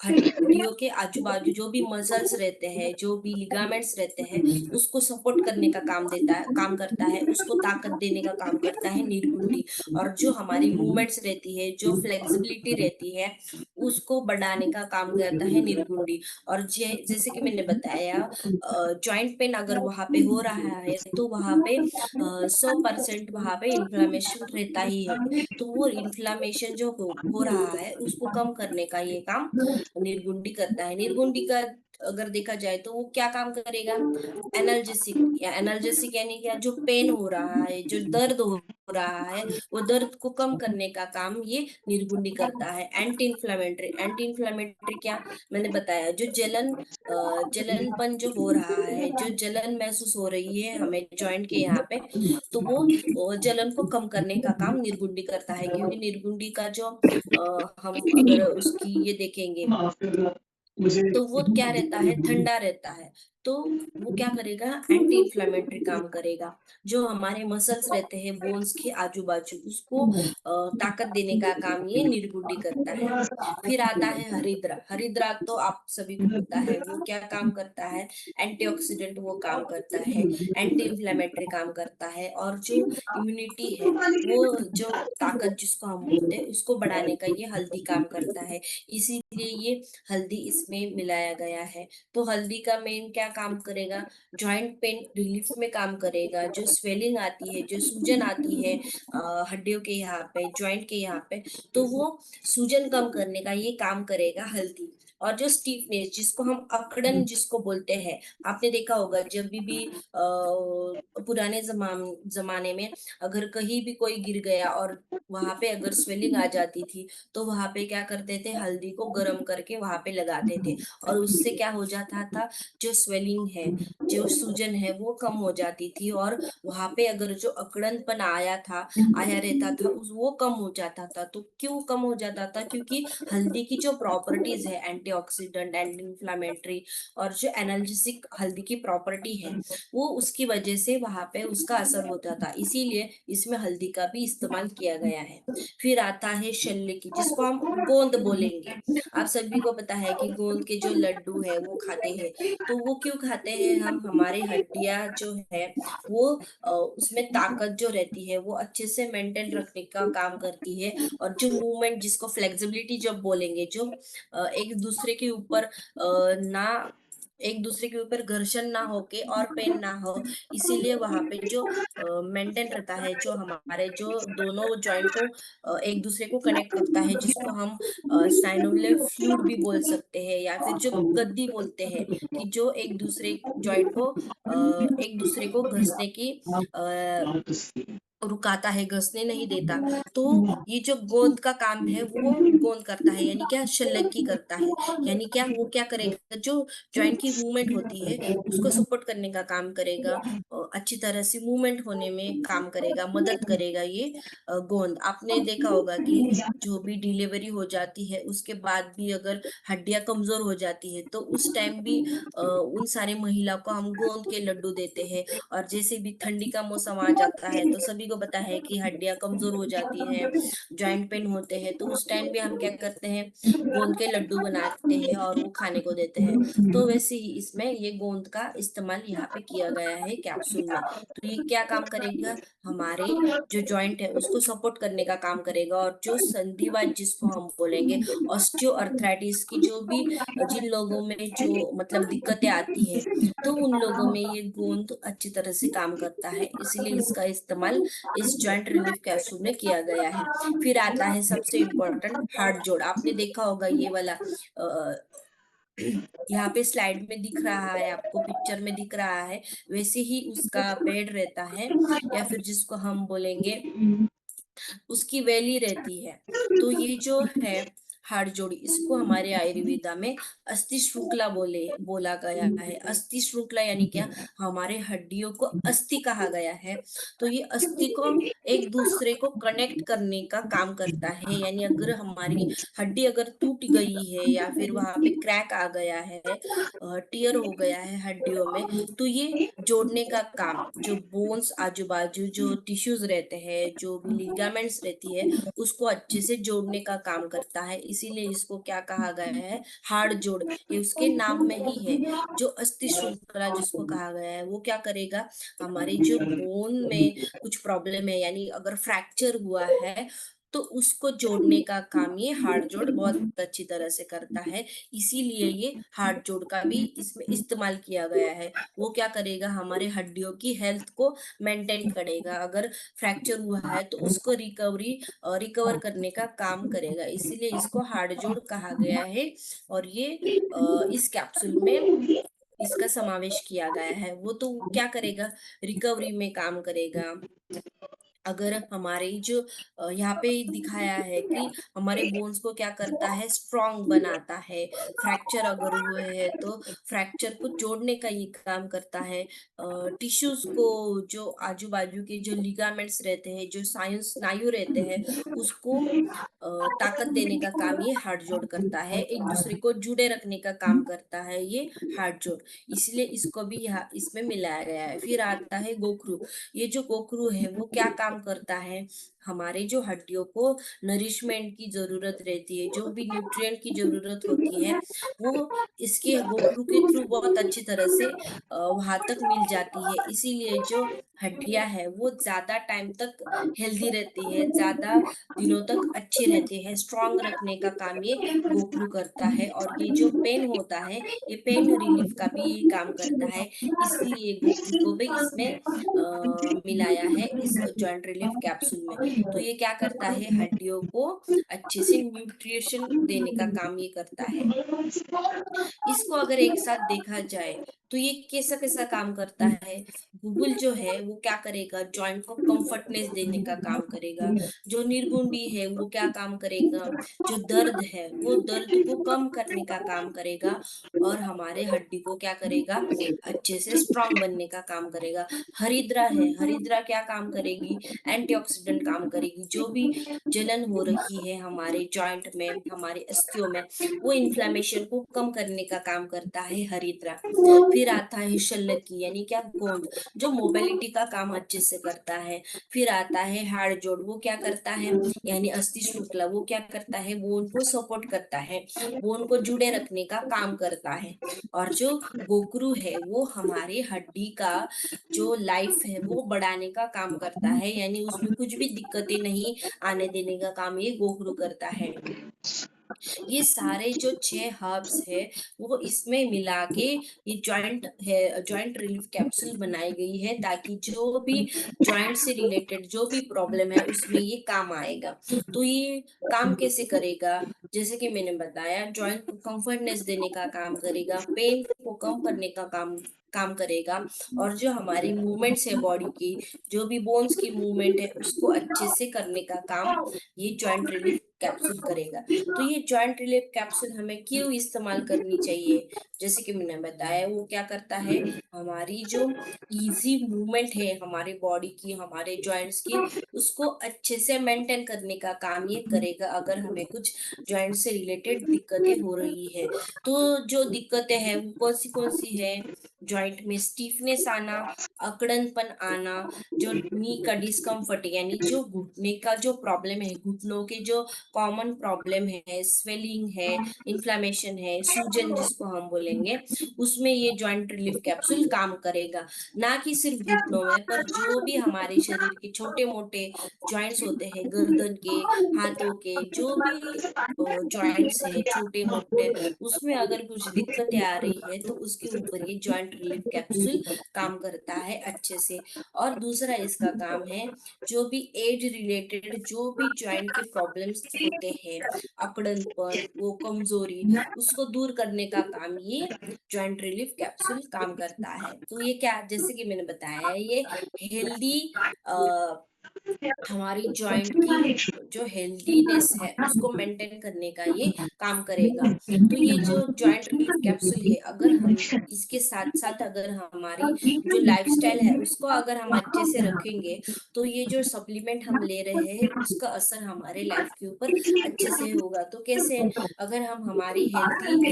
Speaker 2: हड्डियों के आजू बाजू जो भी मसल्स रहते हैं, जो भी लिगामेंट्स रहते हैं, उसको सपोर्ट करने का काम करता है, उसको ताकत देने का काम करता है निर्गुंडी। और जो हमारी मूवमेंट्स रहती है, जो फ्लेक्सिबिलिटी रहती है, उसको बढ़ाने का काम करता है निर्गुंडी। और जैसे कि मैंने बताया, जॉइंट पेन अगर वहां पे हो रहा है, तो वहां पे 100% वहां पे इन्फ्लामेशन रहता ही है। तो वो इन्फ्लामेशन जो हो रहा है, उसको कम करने का ये काम निर्गुंडी करता है। निर्गुंडी का अगर देखा जाए तो वो क्या काम करेगा, एनाल्जेसिक, या एनाल्जेसिक यानी क्या, जो पेन हो रहा है, जो दर्द हो रहा है, वो दर्द को कम करने का काम ये निर्गुंडी करता है। एंटी इन्फ्लामेटरी क्या, मैंने बताया, जो जलनपन जो हो रहा है, जो जलन महसूस हो रही है हमें जॉइंट के यहाँ पे, तो वो जलन को कम करने का काम निर्गुंडी करता है। क्योंकि निर्गुंडी का जो हम अगर उसकी ये देखेंगे, तो वो क्या रहता है, ठंडा रहता है। तो वो क्या करेगा, एंटी इन्फ्लेमेटरी काम करेगा। जो हमारे मसल्स रहते हैं बोन्स के आजू बाजू, उसको ताकत देने का काम ये निर्गुंडी करता है। फिर आता है हरिद्रा। हरिद्रा तो आप सभी को पता है वो क्या काम करता है, एंटीऑक्सीडेंट वो काम करता है, एंटी इन्फ्लेमेटरी काम करता है, और जो इम्यूनिटी है, वो जो ताकत जिसको हम बोलते हैं, उसको बढ़ाने का ये हल्दी काम करता है। इसीलिए ये हल्दी इसमें मिलाया गया है। तो हल्दी का मेन क्या काम करेगा, जॉइंट पेन रिलीफ में काम करेगा। जो स्वेलिंग आती है, जो सूजन आती है हड्डियों के यहाँ पे, जॉइंट के यहाँ पे, तो वो सूजन कम करने का ये काम करेगा हल्दी। और जो स्टीफनेस, जिसको हम अकड़न जिसको बोलते हैं, आपने देखा होगा जब भी पुराने जमाने में अगर कहीं भी कोई गिर गया और वहां पे अगर स्वेलिंग आ जाती थी, तो वहां पे क्या करते थे, हल्दी को गर्म करके वहां पे लगाते थे, और उससे क्या हो जाता था, जो स्वेलिंग स्वेलिंग है, जो सूजन है वो कम हो जाती थी और वहाँ पे अगर जो अकड़नपन आया रहता था उस वो कम हो जाता था। तो क्यों कम हो जाता था? क्योंकि हल्दी की जो प्रॉपर्टीज़ है एंटीऑक्सीडेंट, एंटी इन्फ्लेमेटरी और जो एनाल्जेसिक हल्दी की प्रॉपर्टी है, वो उसकी वजह से वहाँ पे उसका असर होता था। इसीलिए इसमें हल्दी का भी इस्तेमाल किया गया है। फिर आता है शल्य की, जिसको हम गोंद बोलेंगे। आप सभी को पता है कि गोंद के जो लड्डू है वो खाते हैं। तो वो क्यों खाते हैं हम? हमारी हड्डियाँ जो है वो उसमें ताकत जो रहती है वो अच्छे से मेंटेन रखने का काम करती है और जो मूवमेंट जिसको फ्लेक्सिबिलिटी जब बोलेंगे, जो एक दूसरे के ऊपर ना एक दूसरे के ऊपर घर्षण ना होके और पेन ना हो, इसीलिए वहाँ पे जो मेंटेन रहता है, जो हमारे जो दोनों जॉइंट को एक दूसरे को कनेक्ट करता है, जिसको हम साइनोवियल फ्लूइड भी बोल सकते हैं या फिर जो गद्दी बोलते हैं, कि जो एक दूसरे जॉइंट को एक दूसरे को घसने की अ, रुकाता है, घसने नहीं देता। तो ये जो गोंद का काम है वो गोंद करता है, यानी क्या? शल्यकी करता है। यानी क्या? वो क्या करेगा? जो जॉइंट की मूवमेंट होती है उसको सपोर्ट करने का काम करेगा, अच्छी तरह से मूवमेंट होने में काम करेगा, मदद करेगा ये गोंद। आपने देखा होगा कि जो भी डिलीवरी हो जाती है उसके बाद भी अगर हड्डियाँ कमज़ोर हो जाती है तो उस टाइम भी उन सारी महिला को हम गोंद के लड्डू देते हैं। और जैसे भी ठंडी का मौसम आ जाता है तो सभी को पता है कि हड्डियाँ कमज़ोर हो जाती हैं, जॉइंट पेन होते हैं, तो उस टाइम भी हम क्या करते हैं, गोंद के लड्डू बनाते हैं और वो खाने को देते हैं। तो वैसे ही इसमें ये गोंद का इस्तेमाल यहाँ पे किया गया है कैप्सूल में। तो ये क्या काम करेगा? हमारे जो जॉइंट है उसको सपोर्ट करने का काम करेगा और जो संधिवात जिसको हम बोलेंगे, ऑस्टियोआर्थराइटिस की जो भी जिन लोगों में जो मतलब दिक्कतें आती है, तो उन लोगों में ये गोंद अच्छी तरह से काम करता है, इसीलिए इसका इस्तेमाल इस जॉइंट रिलीफ कैप्सूल में किया गया है। फिर आता है सबसे इम्पोर्टेंट हाथ जोड़। आपने देखा होगा ये वाला अ, यहाँ पे स्लाइड में दिख रहा है, आपको पिक्चर में दिख रहा है, वैसे ही उसका पेड़ रहता है या फिर जिसको हम बोलेंगे उसकी वैली रहती है। तो ये जो है हाड़ जोड़ी, इसको हमारे आयुर्वेदा में अस्थि श्रृंखला बोला गया है। अस्थि श्रृंखला यानी क्या? हमारे हड्डियों को अस्थि कहा गया है। तो ये अस्थि को एक दूसरे को कनेक्ट करने का काम करता है, यानी अगर हमारी हड्डी अगर टूट गई है या फिर वहां पे क्रैक आ गया है, टियर हो गया है हड्डियों में, तो ये जोड़ने का काम, जो बोन्स आजू बाजू जो टिश्यूज रहते हैं, जो भी लिगामेंट्स रहती है, उसको अच्छे से जोड़ने का काम करता है। इसीलिए इसको क्या कहा गया है? हाड़ जोड़। ये उसके नाम में ही है। जो अस्थि श्रृंखला जिसको कहा गया है वो क्या करेगा? हमारे जो बोन में कुछ प्रॉब्लम है, यानी अगर फ्रैक्चर हुआ है तो उसको जोड़ने का काम ये हाड़ जोड़ बहुत अच्छी तरह से करता है। इसीलिए ये हाड़ जोड़ का भी इसमें इस्तेमाल किया गया है। वो क्या करेगा? हमारे हड्डियों की हेल्थ को मेंटेन करेगा। अगर फ्रैक्चर हुआ है तो उसको रिकवर करने का काम करेगा। इसीलिए इसको हाड़ जोड़ कहा गया है और ये इस कैप्सूल में इसका समावेश किया गया है। वो तो क्या करेगा? रिकवरी में काम करेगा। अगर हमारी जो यहाँ पे दिखाया है कि हमारे बोन्स को क्या करता है? स्ट्रॉन्ग बनाता है। फ्रैक्चर अगर हुए हैं तो फ्रैक्चर को जोड़ने का ये काम करता है। टिश्यूज को, जो आजू बाजू के जो लिगामेंट्स रहते हैं, जो स्नायु रहते हैं, उसको ताकत देने का काम ये हाथ जोड़ करता है। एक दूसरे को जुड़े रखने का काम करता है ये हाथ जोड़। इसलिए इसको भी यहाँ इसमें मिलाया गया है। फिर आता है गोखरू। ये जो गोखरू है वो क्या काम करता है? हमारे जो हड्डियों को नरिशमेंट की जरूरत रहती है, जो भी न्यूट्रिएंट की जरूरत होती है, वो इसके गोखरू के थ्रू बहुत अच्छी तरह से वहां तक मिल जाती है। इसीलिए जो हड्डियां है वो ज्यादा टाइम तक हेल्दी रहती है, ज्यादा दिनों तक अच्छी रहती है। स्ट्रांग रखने का काम ये गोखरू करता है और ये जो पेन होता है, ये पेन रिलीफ का भी ये काम करता है। इसलिए गोखरू को भी इसमें मिलाया है इस जॉइंट रिलीफ कैप्सूल में। तो ये क्या करता है? हड्डियों को अच्छे से न्यूट्रिशन देने का काम ये करता है। इसको अगर एक साथ देखा जाए तो ये कैसा-कैसा काम करता है? गूगल जो है वो क्या करेगा, जॉइंट को कम्फर्टनेस देने का काम करेगा। जो निर्गुण भी है वो क्या काम करेगा, जो दर्द है वो दर्द को कम करने का काम करेगा और हमारे हड्डी को क्या करेगा, अच्छे से स्ट्रॉन्ग बनने का काम करेगा। हरिद्रा है, हरिद्रा क्या काम करेगी, एंटीऑक्सीडेंट काम करेगी। जो भी जलन हो रही है हमारे जॉइंट में, हमारे अस्थियों में, वो इन्फ्लेमेशन को कम करने का काम करता है हरिद्रा। फिर आता है शल्यकी यानी क्या, गोंद, जो मोबिलिटी का काम अच्छे से करता है। फिर आता है हाड़ जोड़, वो क्या करता है, यानी अस्थि शुक्ला, वो क्या करता है, बोन को सपोर्ट करता है, बोन को जुड़े रखने का काम करता है। और जो गोकरू है वो हमारे हड्डी का जो लाइफ है वो बढ़ाने का काम करता है, यानी उसमें कुछ भी दिक्कतें नहीं आने देने का काम ये गोखरू करता है। ये सारे जो 6 हर्ब्स है वो इसमें मिला के ये जॉइंट रिलीफ कैप्सूल बनाई गई है, ताकि जो भी जॉइंट से रिलेटेड जो भी प्रॉब्लम है उसमें ये काम आएगा। तो ये काम कैसे करेगा, जैसे कि मैंने बताया, जॉइंट को कंफर्टनेस देने का काम करेगा, पेन को कम करने का काम काम करेगा, और जो हमारी मूवमेंट्स है बॉडी की, जो भी बोन्स की मूवमेंट है उसको अच्छे से करने का काम ये जॉइंट रिलीफ कैप्सूल करेगा। तो ये जॉइंट रिलीफ कैप्सूल हमें क्यों इस्तेमाल करनी चाहिए, जैसे कि मैंने बताया वो क्या करता है, हमारी जो इजी मूवमेंट है हमारे बॉडी की, हमारे जॉइंट्स की, उसको अच्छे से मेंटेन करने का काम ये करेगा, अगर हमें कुछ जॉइंट से रिलेटेड दिक्कतें हो रही है। तो जो दिक्कतें हैं वो कौन सी है, जॉइंट में स्टीफनेस आना, अकड़नपन आना, जो नी का डिस्कम्फर्ट यानी जो घुटने का जो प्रॉब्लम है, घुटनों के जो कॉमन प्रॉब्लम है, स्वेलिंग है, इन्फ्लामेशन है, सूजन जिसको हम बोलेंगे, उसमें ये जॉइंट रिलीफ कैप्सूल काम करेगा। ना कि सिर्फ घुटनों में, पर जो भी हमारे शरीर के छोटे मोटे जॉइंट्स होते हैं, गर्दन के, हाथों के, जो भी जॉइंट्स है छोटे मोटे, उसमें अगर कुछ दिक्कतें आ रही है तो उसके ऊपर ये जॉइंट रिलीफ कैप्सूल काम करता है अच्छे से। और दूसरा इसका काम है, जो भी एज रिलेटेड जो भी जॉइंट के प्रॉब्लम्स होते हैं, अकड़नपन, वो कमजोरी, उसको दूर करने का काम ये जॉइंट रिलीफ कैप्सूल काम करता है। तो ये क्या, जैसे कि मैंने बताया है, ये हेल्दी हमारी जॉइंट की जो हेल्दीनेस है उसको मेंटेन करने का ये काम करेगा। तो ये जो जॉइंट रिलीफ कैप्सूल है, अगर हम इसके साथ साथ अगर हमारी जो लाइफस्टाइल है उसको अगर हम अच्छे से रखेंगे, तो ये जो सप्लीमेंट हम ले रहे हैं उसका असर हमारे लाइफ के ऊपर अच्छे से होगा। तो कैसे, अगर हम हमारी हेल्दी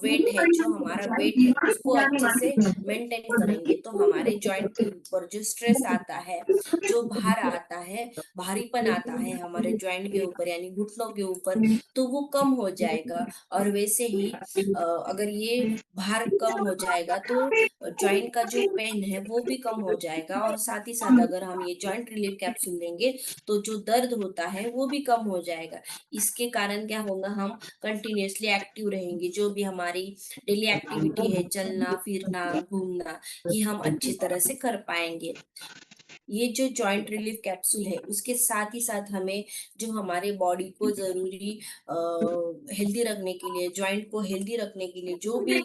Speaker 2: वेट है, जो हमारा वेट है उसको अच्छे से मेंटेन करेंगे, तो हमारे जॉइंट के ऊपर जो स्ट्रेस आता है, जो भार आता है, भारीपन आता है हमारे जॉइंट के ऊपर यानी घुटनों के ऊपर, तो वो कम हो जाएगा। और वैसे ही अगर ये भार कम हो जाएगा तो जॉइंट का जो पेन है वो भी कम हो जाएगा, और साथ ही साथ अगर हम ये जॉइंट रिलीफ कैप्सूल लेंगे तो जो दर्द होता है वो भी कम हो जाएगा। इसके कारण क्या होगा, हम कंटिन्यूअसली एक्टिव रहेंगे, जो भी हमारी डेली एक्टिविटी है, चलना फिरना घूमना, ये हम अच्छी तरह से कर पाएंगे। ये जो जॉइंट रिलीफ कैप्सूल है उसके साथ ही साथ हमें जो हमारे बॉडी को जरूरी हेल्दी रखने के लिए, जॉइंट को हेल्दी रखने के लिए, जो भी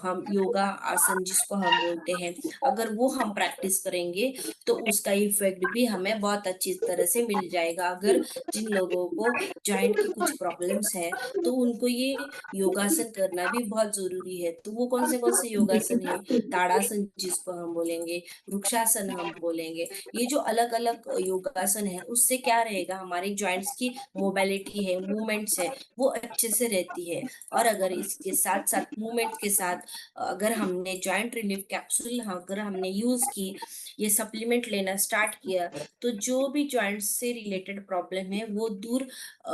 Speaker 2: हम योगा आसन जिसको हम बोलते हैं, अगर वो हम प्रैक्टिस करेंगे तो उसका इफेक्ट भी हमें बहुत अच्छी तरह से मिल जाएगा। अगर जिन लोगों को जॉइंट की कुछ प्रॉब्लम्स है तो उनको ये योगासन करना भी बहुत जरूरी है। तो वो कौन से योगासन है, ताड़ासन जिसको हम बोलेंगे, वृक्षासन हम बोलेंगे, ये जो अलग अलग योगासन है उससे क्या रहेगा, हमारी जॉइंट्स की मोबिलिटी है, मूवमेंट्स है, वो अच्छे से रहती है। और अगर इसके साथ साथ मूवमेंट के साथ अगर हमने जॉइंट रिलीफ कैप्सूल अगर हमने यूज की, ये सप्लीमेंट लेना स्टार्ट किया, तो जो भी जॉइंट्स से रिलेटेड प्रॉब्लम है वो दूर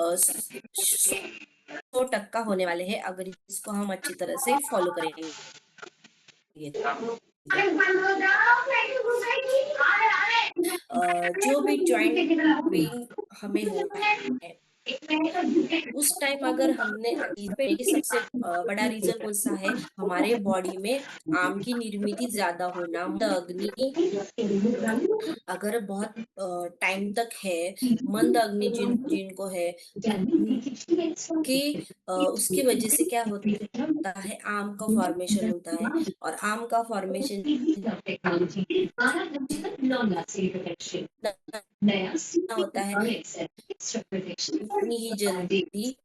Speaker 2: 100% होने वाले हैं, अगर इसको हम अच्छी तरह से फॉलो करेंगे तो। जो भी जॉइंट पेन हमें होता है, उस टाइम अगर हमने ये सबसे बड़ा रीजन कौन सा है, हमारे बॉडी में आम की निर्मित ज्यादा होना, अग्नि अगर बहुत टाइम तक है, मंद अग्नि जिनको है उनके उसकी वजह से क्या होता है, आम का फॉर्मेशन होता है। और आम का फॉर्मेशन जितना होता है उतनी ही जल्दी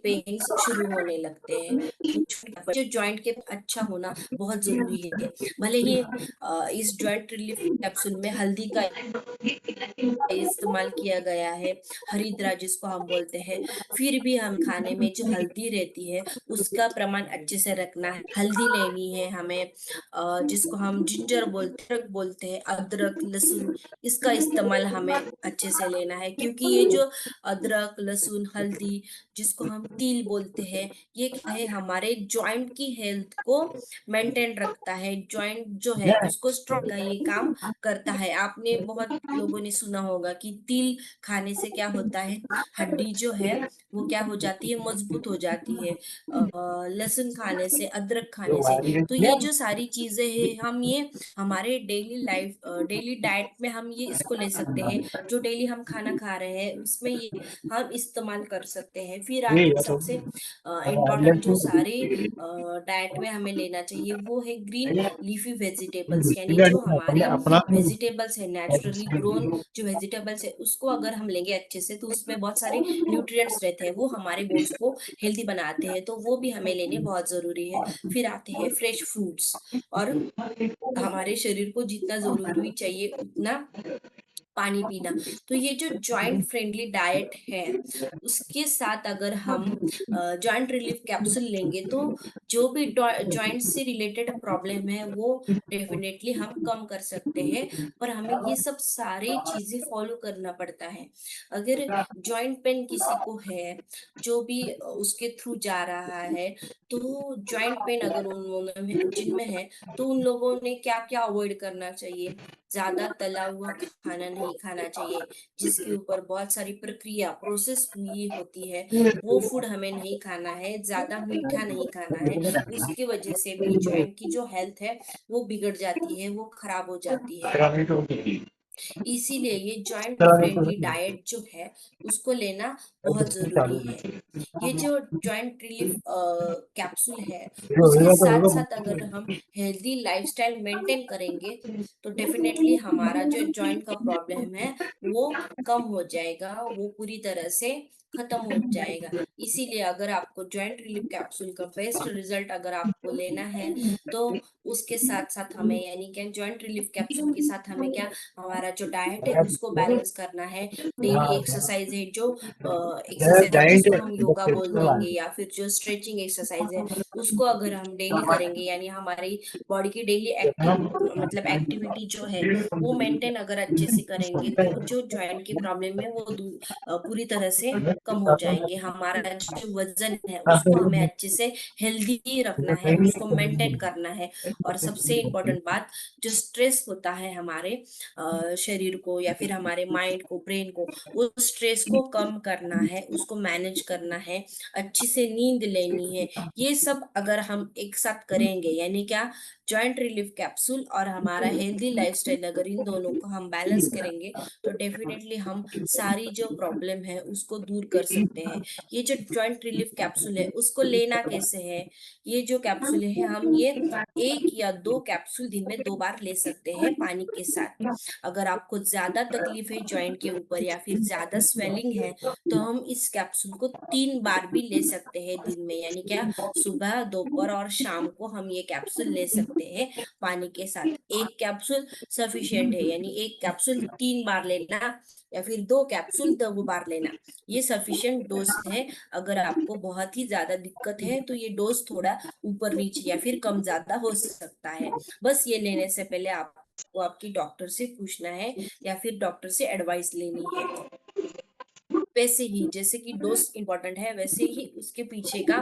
Speaker 2: पेन्स शुरू होने लगते हैं। जो जॉइंट के अच्छा होना बहुत जरूरी है। भले ही इस जॉइंट रिलीफ कैप्सूल में हल्दी का इस्तेमाल किया गया है, हरिद्रा जिसको हम बोलते हैं, फिर भी हम खाने में जो हल्दी रहती है उसका प्रमाण अच्छे से रखना है। हल्दी लेनी है हमें, जिसको हम जिंजर बोलते हैं, अदरक लहसुन, इसका इस्तेमाल हमें अच्छे से लेना है, क्योंकि ये जो अदरक लहसुन हल्दी जिसको हम तिल बोलते हैं, ये क्या है, हमारे जॉइंट की हेल्थ को मेंटेन रखता है। जॉइंट जो है उसको स्ट्रॉन्ग का ये काम करता है। आपने बहुत लोगों ने सुना होगा कि तिल खाने से क्या होता है, हड्डी जो है वो क्या हो जाती है, मजबूत हो जाती है। लहसुन खाने से, अदरक खाने से, तो ये जो सारी चीजें हैं, हम ये हमारे डेली डाइट में हम ये इसको ले सकते हैं। जो डेली हम खाना खा रहे हैं उसमें ये हम इस्तेमाल कर सकते हैं। फिर आगे सबसे इम्पोर्टेंट जो सारे डाइट में हमें लेना चाहिए वो है ग्रीन लीफी वेजिटेबल्स, यानी जो हमारी वेजिटेबल्स है, नेचुरली ग्रोन जो वेजिटेबल्स है, उसको अगर हम लेंगे अच्छे से तो उसमें बहुत सारे न्यूट्रिएंट्स रहते हैं, वो हमारे बोन्स को हेल्दी बनाते हैं, तो वो भी हमें लेने बहुत जरूरी है। फिर आते हैं फ्रेश फ्रूट्स, और हमारे शरीर को जितना जरूरी चाहिए उतना पानी पीना। तो ये जो जॉइंट फ्रेंडली डाइट है, उसके साथ अगर हम जॉइंट रिलीफ कैप्सूल लेंगे तो जो भी जॉइंट से रिलेटेड प्रॉब्लम है वो डेफिनेटली हम कम कर सकते हैं। पर हमें ये सब सारी चीजें फॉलो करना पड़ता है। अगर जॉइंट पेन किसी को है, जो भी उसके थ्रू जा रहा है, तो जॉइंट पेन अगर जिनमें है, तो उन लोगों ने क्या क्या अवॉइड करना चाहिए। ज्यादा तला हुआ खाना नहीं खाना चाहिए, जिसके ऊपर बहुत सारी प्रक्रिया प्रोसेस हुई होती है, वो फूड हमें नहीं खाना है। ज्यादा मीठा नहीं खाना है, उसकी वजह से भी जॉइंट की जो हेल्थ है वो बिगड़ जाती है, वो खराब हो जाती है। इसीलिए ये जॉइंट फ्रेंडली डाइट जो है उसको लेना बहुत जरूरी है। ये जो जॉइंट रिलीफ कैप्सूल है, उसके साथ साथ अगर हम हेल्दी लाइफस्टाइल मेंटेन करेंगे तो डेफिनेटली हमारा जो जॉइंट का प्रॉब्लम है वो कम हो जाएगा, वो पूरी तरह से खत्म हो जाएगा। इसीलिए अगर आपको जॉइंट रिलीफ कैप्सूल का बेस्ट रिजल्ट अगर आपको लेना है, तो उसके साथ साथ हमें, यानी कि जॉइंट रिलीफ कैप्सूल के साथ हमें क्या, हमारा जो डाइट है उसको बैलेंस करना है। डेली एक्सरसाइज है, जो एक्सरसाइज जिसको हम योगा बोल देंगे, या फिर जो स्ट्रेचिंग एक्सरसाइज है, उसको अगर हम डेली करेंगे, यानी हमारी बॉडी की डेली मतलब एक्टिविटी जो है वो मेंटेन अगर अच्छे से करेंगे, तो जो जॉइंट की प्रॉब्लम है वो पूरी तरह से कम हो जाएंगे। हमारा जो वजन है उसको हमें अच्छे से हेल्दी रखना है, उसको मेंटेन करना है। और सबसे इम्पोर्टेंट बात, जो स्ट्रेस होता है हमारे शरीर को या फिर हमारे माइंड को, ब्रेन को, वो स्ट्रेस को कम करना है, उसको मैनेज करना है, अच्छी से नींद लेनी है। ये सब अगर हम एक साथ करेंगे, यानी क्या, जॉइंट रिलीफ कैप्सूल और हमारा हेल्दी लाइफस्टाइल, अगर इन दोनों को हम बैलेंस करेंगे तो डेफिनेटली हम सारी जो प्रॉब्लम है उसको दूर कर सकते हैं। ये जो जॉइंट रिलीफ कैप्सूल है उसको लेना कैसे है, ये जो कैप्सूल है हम ये 1 या 2 कैप्सूल दिन में 2 बार ले सकते हैं पानी के साथ। अगर आपको ज्यादा तकलीफ है जॉइंट के ऊपर या फिर ज्यादा स्वेलिंग है, तो हम इस कैप्सूल को 3 बार भी ले सकते हैं दिन में, यानी क्या, सुबह दोपहर और शाम को हम ये कैप्सूल ले सकते हैं पानी के साथ। 1 कैप्सूल सफिशियंट है, यानी 1 कैप्सूल 3 बार लेना या फिर 2 कैप्सूल 2 बार लेना, ये सफिशियंट डोज है। अगर आपको बहुत ही ज्यादा दिक्कत है तो ये डोज थोड़ा ऊपर नीचे या फिर कम ज्यादा हो सकता है। बस ये लेने से पहले आपको आपकी डॉक्टर से पूछना है या फिर डॉक्टर से एडवाइस लेनी है। वैसे ही जैसे कि डोज इम्पोर्टेंट है, वैसे ही उसके पीछे का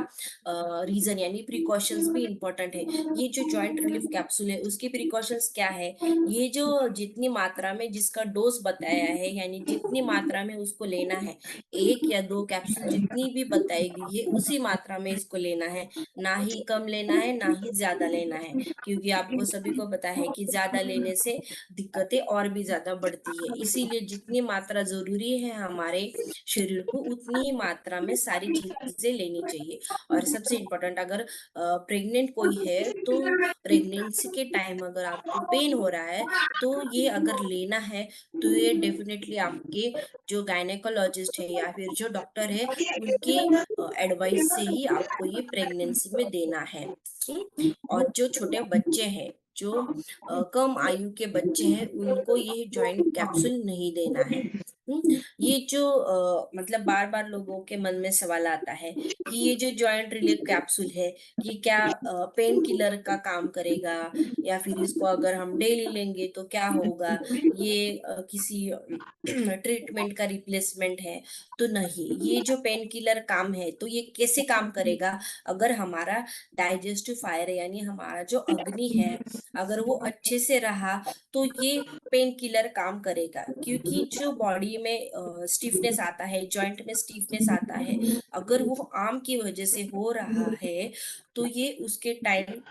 Speaker 2: रीजन यानी प्रिकॉशंस भी इम्पोर्टेंट है। ये जो जॉइंट रिलीफ कैप्सूल है उसकी प्रिकॉशंस क्या है, ये जो जितनी मात्रा में जिसका डोज बताया है यानी जितनी मात्रा में उसको लेना है, 1 या 2 कैप्सूल जितनी भी बताई गई है उसी मात्रा में इसको लेना है, ना ही कम लेना है ना ही ज्यादा लेना है। क्योंकि आपको सभी को पता है कि ज्यादा लेने से दिक्कतें और भी ज्यादा बढ़ती है, इसीलिए जितनी मात्रा जरूरी है हमारे शरीर को उतनी ही मात्रा में सारी चीजें लेनी चाहिए। और सबसे इम्पोर्टेंट, अगर प्रेग्नेंट कोई है तो प्रेगनेंसी के टाइम अगर आपको पेन हो रहा है तो ये अगर लेना है तो ये डेफिनेटली आपके जो गायनेकोलॉजिस्ट है या फिर जो डॉक्टर है उनके एडवाइस से ही आपको ये प्रेगनेंसी में देना है। हम्म? और जो छोटे बच्चे हैं, जो कम आयु के बच्चे हैं, उनको ये जॉइंट कैप्सूल नहीं देना है। हम्म? ये जो मतलब बार बार लोगों के मन में सवाल आता है कि ये जो जॉइंट रिलीफ कैप्सूल है, ये क्या पेन किलर का काम करेगा, या फिर इसको अगर हम डेली लेंगे तो क्या होगा, ये किसी ट्रीटमेंट का रिप्लेसमेंट है? तो नहीं, ये जो पेन किलर काम है तो ये कैसे काम करेगा, अगर हमारा डाइजेस्टिव फायर यानी हमारा जो अग्नि है अगर वो अच्छे से रहा तो ये पेन किलर काम करेगा। क्योंकि जो बॉडी में स्टिफनेस आता है, जॉइंट में स्टिफनेस आता है, अगर वो आम की वजह से हो रहा है तो ये उसके time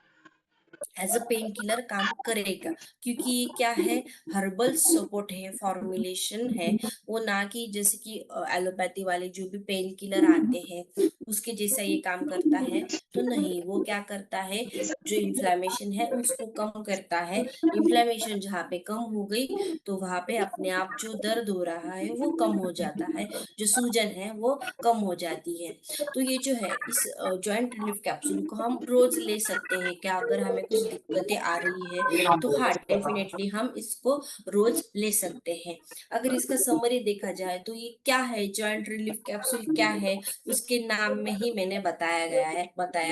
Speaker 2: as a pain killer काम करेगा। क्योंकि ये क्या है, हर्बल सपोर्ट है, फॉर्मुलेशन है, वो ना कि जैसे कि एलोपैथी वाले जो भी पेन किलर आते हैं उसके जैसा ये काम करता है। तो नहीं, वो क्या करता है, जो इन्फ्लेमेशन है उसको कम करता है। इन्फ्लेमेशन जहाँ पे कम हो गई तो वहां पे अपने आप जो दर्द हो रहा है वो कम हो जाता है, जो सूजन है वो कम हो जाती है। तो ये जो है, इस जॉइंट रिलीफ कैप्सूल को हम रोज ले सकते हैं क्या, अगर हमें कुछ दिक्कतें आ रही है तो हाँ, डेफिनेटली हम इसको रोज ले सकते हैं। अगर इसका समरी देखा जाए तो ये क्या है, जॉइंट रिलीफ कैप्सूल क्या है, उसके नाम में ही मैंने बताया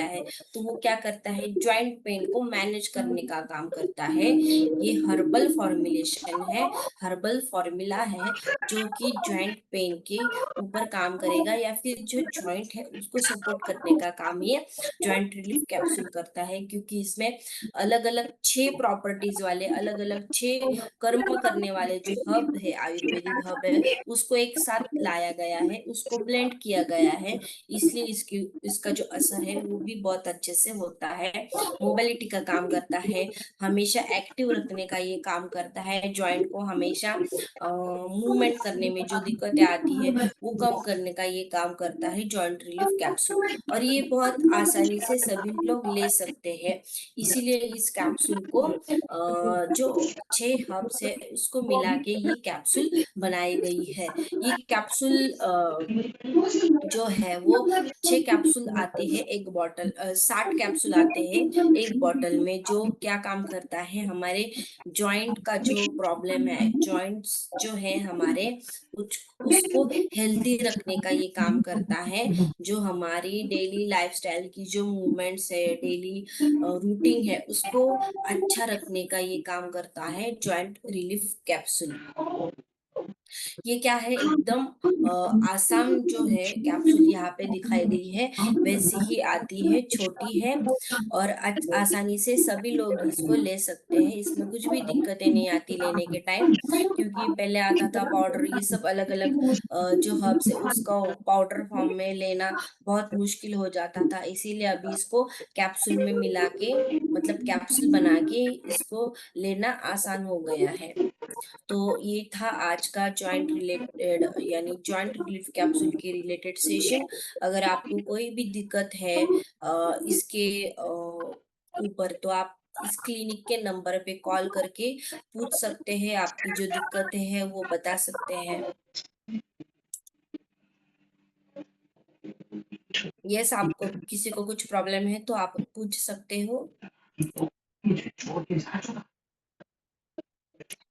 Speaker 2: है। तो वो क्या करता है, जॉइंट पेन को मैनेज करने का काम करता है। ये हर्बल फॉर्मुलेशन है, हर्बल फॉर्मूला है, जो कि जॉइंट पेन के ऊपर काम करेगा या फिर जो जॉइंट है उसको सपोर्ट करने का काम ये जॉइंट रिलीफ कैप्सूल करता है। क्योंकि इसमें अलग अलग 6 प्रॉपर्टीज वाले, अलग अलग 6 कर्म करने वाले जो हर्ब है, आयुर्वेदिक हर्ब है, उसको एक साथ लाया गया है, उसको ब्लेंड किया गया है। इसलिए इसका जो असर है वो भी बहुत अच्छे से होता है। मोबिलिटी का काम करता है, हमेशा एक्टिव रखने का ये काम करता है, जॉइंट को हमेशा मूवमेंट करने में जो दिक्कतें आती है वो कम करने का ये काम करता है जॉइंट रिलीफ कैप्सूल। और ये बहुत आसानी से सभी लोग ले सकते हैं। इसीलिए इस कैप्सूल को जो 6 हर्ब्स है उसको मिला के ये कैप्सूल बनाई गई है। ये कैप्सूल जो है वो 6 कैप्सूल आते हैं एक बॉटल, 60 कैप्सूल आते हैं एक बॉटल में। जो क्या काम करता है, हमारे जॉइंट का जो प्रॉब्लम है, जॉइंट्स जो है हमारे, उसको हेल्दी रखने का ये काम करता है। जो हमारी डेली लाइफस्टाइल की जो मूवमेंट्स है, डेली रूटीन है, उसको अच्छा रखने का ये काम करता है जॉइंट रिलीफ कैप्सूल। ये क्या है, एकदम आसान जो है कैप्सूल यहाँ पे दिखाई गई है वैसी ही आती है, छोटी है और आसानी से सभी लोग इसको ले सकते हैं। इसमें कुछ भी दिक्कतें नहीं आती लेने के टाइम। क्योंकि पहले आता था पाउडर, ये सब अलग अलग जो हर्ब्स है उसका पाउडर फॉर्म में लेना बहुत मुश्किल हो जाता था, इसीलिए अभी इसको कैप्सूल में मिला के, मतलब कैप्सूल बना के इसको लेना आसान हो गया है। तो ये था आज का जॉइंट रिलेटेड यानी जॉइंट रिलीफ कैप्सूल के रिलेटेड सेशन। अगर आपको कोई भी दिक्कत है इसके ऊपर, तो आप इस क्लिनिक के नंबर पे कॉल करके पूछ सकते हैं, आपकी जो दिक्कतें हैं वो बता सकते हैं। यस, आपको किसी को कुछ प्रॉब्लम है तो आप पूछ सकते हो।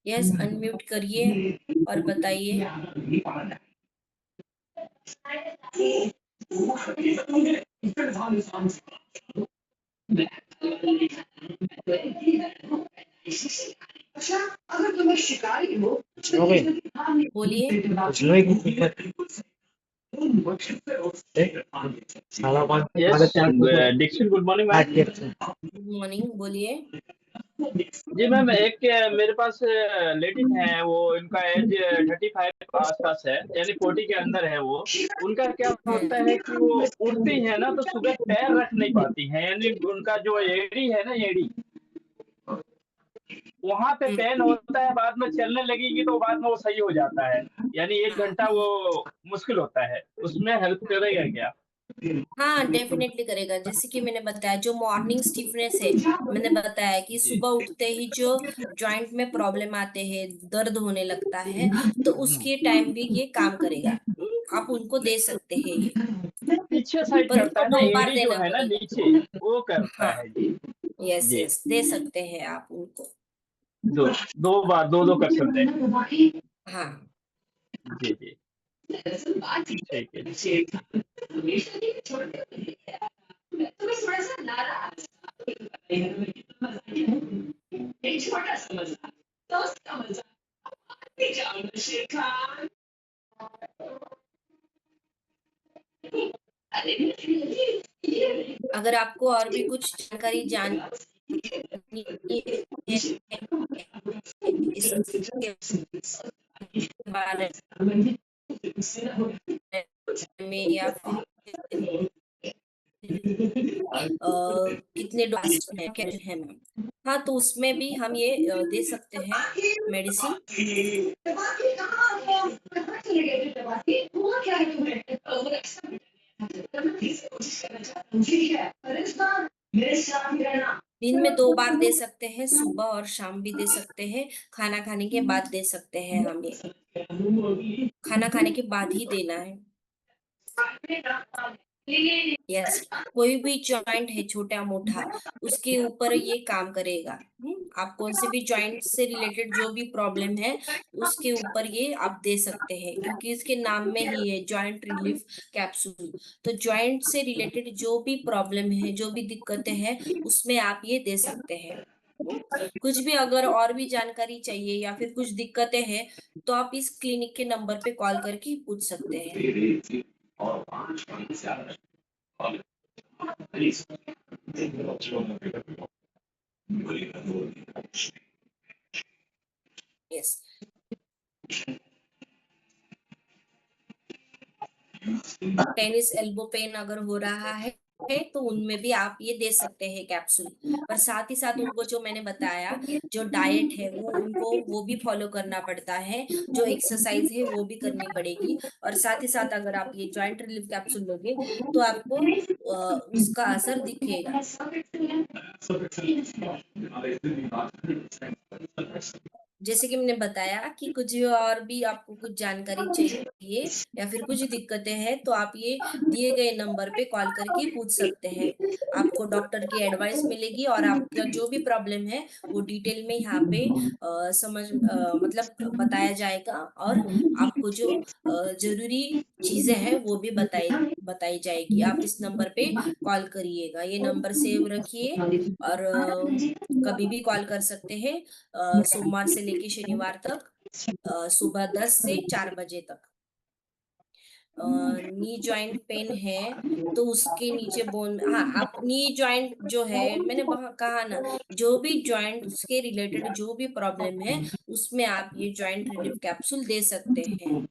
Speaker 2: यस, अनम्यूट करिए और बताइए।
Speaker 1: अच्छा, अगर तुम्हें शिकारी हो
Speaker 3: हो गई
Speaker 2: बोलिए।
Speaker 3: कुछ लोग yes Dikshit, good morning ma'am.
Speaker 2: Good morning, बोलिए।
Speaker 3: जी मैम, एक मेरे पास लेडीज हैं, वो इनका एज 35 आसपास है, यानी 40 के अंदर है वो। उनका क्या होता है कि वो उठती है ना तो सुबह पैर रख नहीं पाती हैं, यानी उनका जो एड़ी है ना, एड़ी वहां पे पेन होता है, बाद में चलने लगेगी तो बाद में वो सही हो जाता है, यानी 1 घंटा वो मुश्किल होता है, उसमें हेल्प करेगा क्या?
Speaker 2: हाँ, डेफिनेटली करेगा। जैसे कि मैंने बताया, जो मॉर्निंग स्टिफनेस है, मैंने बताया कि
Speaker 3: जी।
Speaker 2: सुबह उठते ही जो जॉइंट में प्रॉब्लम आते हैं, दर्द होने लगता है, तो उसके टाइम भी ये काम करेगा। आप उनको दे सकते हैं ये,
Speaker 3: पीछे साइड
Speaker 2: पर
Speaker 3: करता
Speaker 2: उनको
Speaker 3: है ना,
Speaker 2: 2 बार
Speaker 3: एड़ी जो
Speaker 2: देना
Speaker 3: है ना
Speaker 2: पड़ेगा।
Speaker 3: नीचे, वो करता
Speaker 2: हाँ,
Speaker 3: है जी।
Speaker 2: यस
Speaker 3: जी,
Speaker 2: यस, दे सकते हैं आप उनको।
Speaker 3: दो दो बार, दो कर सकते हैं।
Speaker 2: हाँ।
Speaker 3: जी जी, ठीक है जी।
Speaker 1: तुम्हें थोड़ा सा नाराज एक छोटा सा मजाक, दोस्त का मजाक, आते जाओ नशे खान। अरे
Speaker 2: अगर आपको और भी कुछ जानकारी जाननी है इसके बारे में, या फिर कितने डोज है, क्या है मैम, हाँ, तो उसमें भी हम ये दे सकते हैं मेडिसिन।
Speaker 1: टमाटर कहाँ कहाँ चले गए थे टमाटर? हुआ क्या है तुम्हें? मैं फिर से कोशिश करना चाहता हूँ, ठीक है? अरे इस बार मेरे साथ ही रहना।
Speaker 2: दिन में 2 बार दे सकते हैं, सुबह और शाम भी दे सकते हैं। खाना खाने के बाद दे सकते हैं हम ये। खाना खाने के बाद ही देना है। यस, कोई भी जॉइंट है छोटा मोटा, उसके ऊपर ये काम करेगा। आप कौन से भी जॉइंट से रिलेटेड जो भी प्रॉब्लम है, उसके ऊपर ये आप दे सकते हैं, क्योंकि इसके नाम में ही है जॉइंट रिलीफ कैप्सूल। तो जॉइंट से रिलेटेड जो भी प्रॉब्लम है, जो भी दिक्कतें हैं, उसमें आप ये दे सकते हैं। कुछ भी अगर और भी जानकारी चाहिए या फिर कुछ दिक्कतें हैं, तो आप इस क्लिनिक के नंबर पे कॉल करके पूछ सकते हैं। यस। टेनिस एल्बो पेन अगर हो रहा है तो उनमें भी आप ये दे सकते हैं कैप्सूल। पर साथ ही साथ उनको जो मैंने बताया, जो डाइट है वो उनको वो भी फॉलो करना पड़ता है, जो एक्सरसाइज है वो भी करनी पड़ेगी। और साथ ही साथ अगर आप ये जॉइंट रिलीफ कैप्सूल लोगे तो आपको उसका असर दिखेगा। जैसे कि मैंने बताया कि कुछ और भी आपको कुछ जानकारी चाहिए या फिर कुछ दिक्कतें हैं, तो आप ये दिए गए नंबर पे कॉल करके पूछ सकते हैं। आपको डॉक्टर की एडवाइस मिलेगी और आपका जो भी प्रॉब्लम है वो डिटेल में यहाँ पे मतलब बताया जाएगा, और आपको जो जरूरी चीजें हैं वो भी बताई बताई जाएगी। आप इस नंबर पे कॉल करिएगा, ये नंबर सेव रखिए, और कभी भी कॉल कर सकते हैं, सोमवार से लेके शनिवार तक, सुबह 10 से 4 बजे तक। नी जॉइंट पेन है तो उसके नीचे बोन, हाँ, आप नी जॉइंट जो है, मैंने कहा ना, जो भी जॉइंट्स के रिलेटेड जो भी प्रॉब्लम है, उसमें आप ये जॉइंट रिलीफ कैप्सूल दे सकते हैं।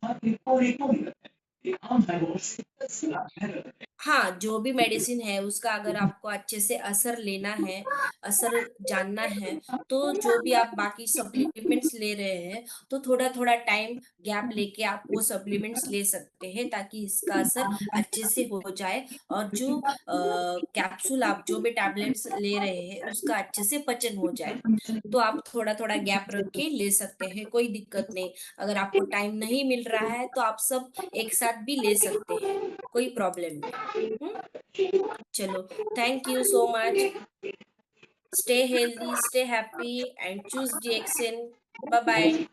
Speaker 2: हाँ, जो भी मेडिसिन है उसका अगर आपको अच्छे से असर लेना है, असर जानना है, तो जो भी आप बाकी सप्लीमेंट्स ले रहे हैं, तो थोड़ा-थोड़ा टाइम गैप लेके आप वो सप्लीमेंट्स ले सकते हैं, ताकि इसका असर अच्छे से हो जाए, और जो कैप्सूल आप जो भी टैबलेट्स ले रहे हैं, उसका अच्छे से पचन हो जाए। तो आप थोड़ा-थोड़ा गैप रख के ले सकते हैं, कोई दिक्कत नहीं। अगर आपको टाइम नहीं मिल रहा है, तो आप सब एक साथ भी ले सकते हैं, कोई प्रॉब्लम नहीं। हुँ? चलो, thank you so much. Stay healthy, stay happy, and choose DXN. Bye bye.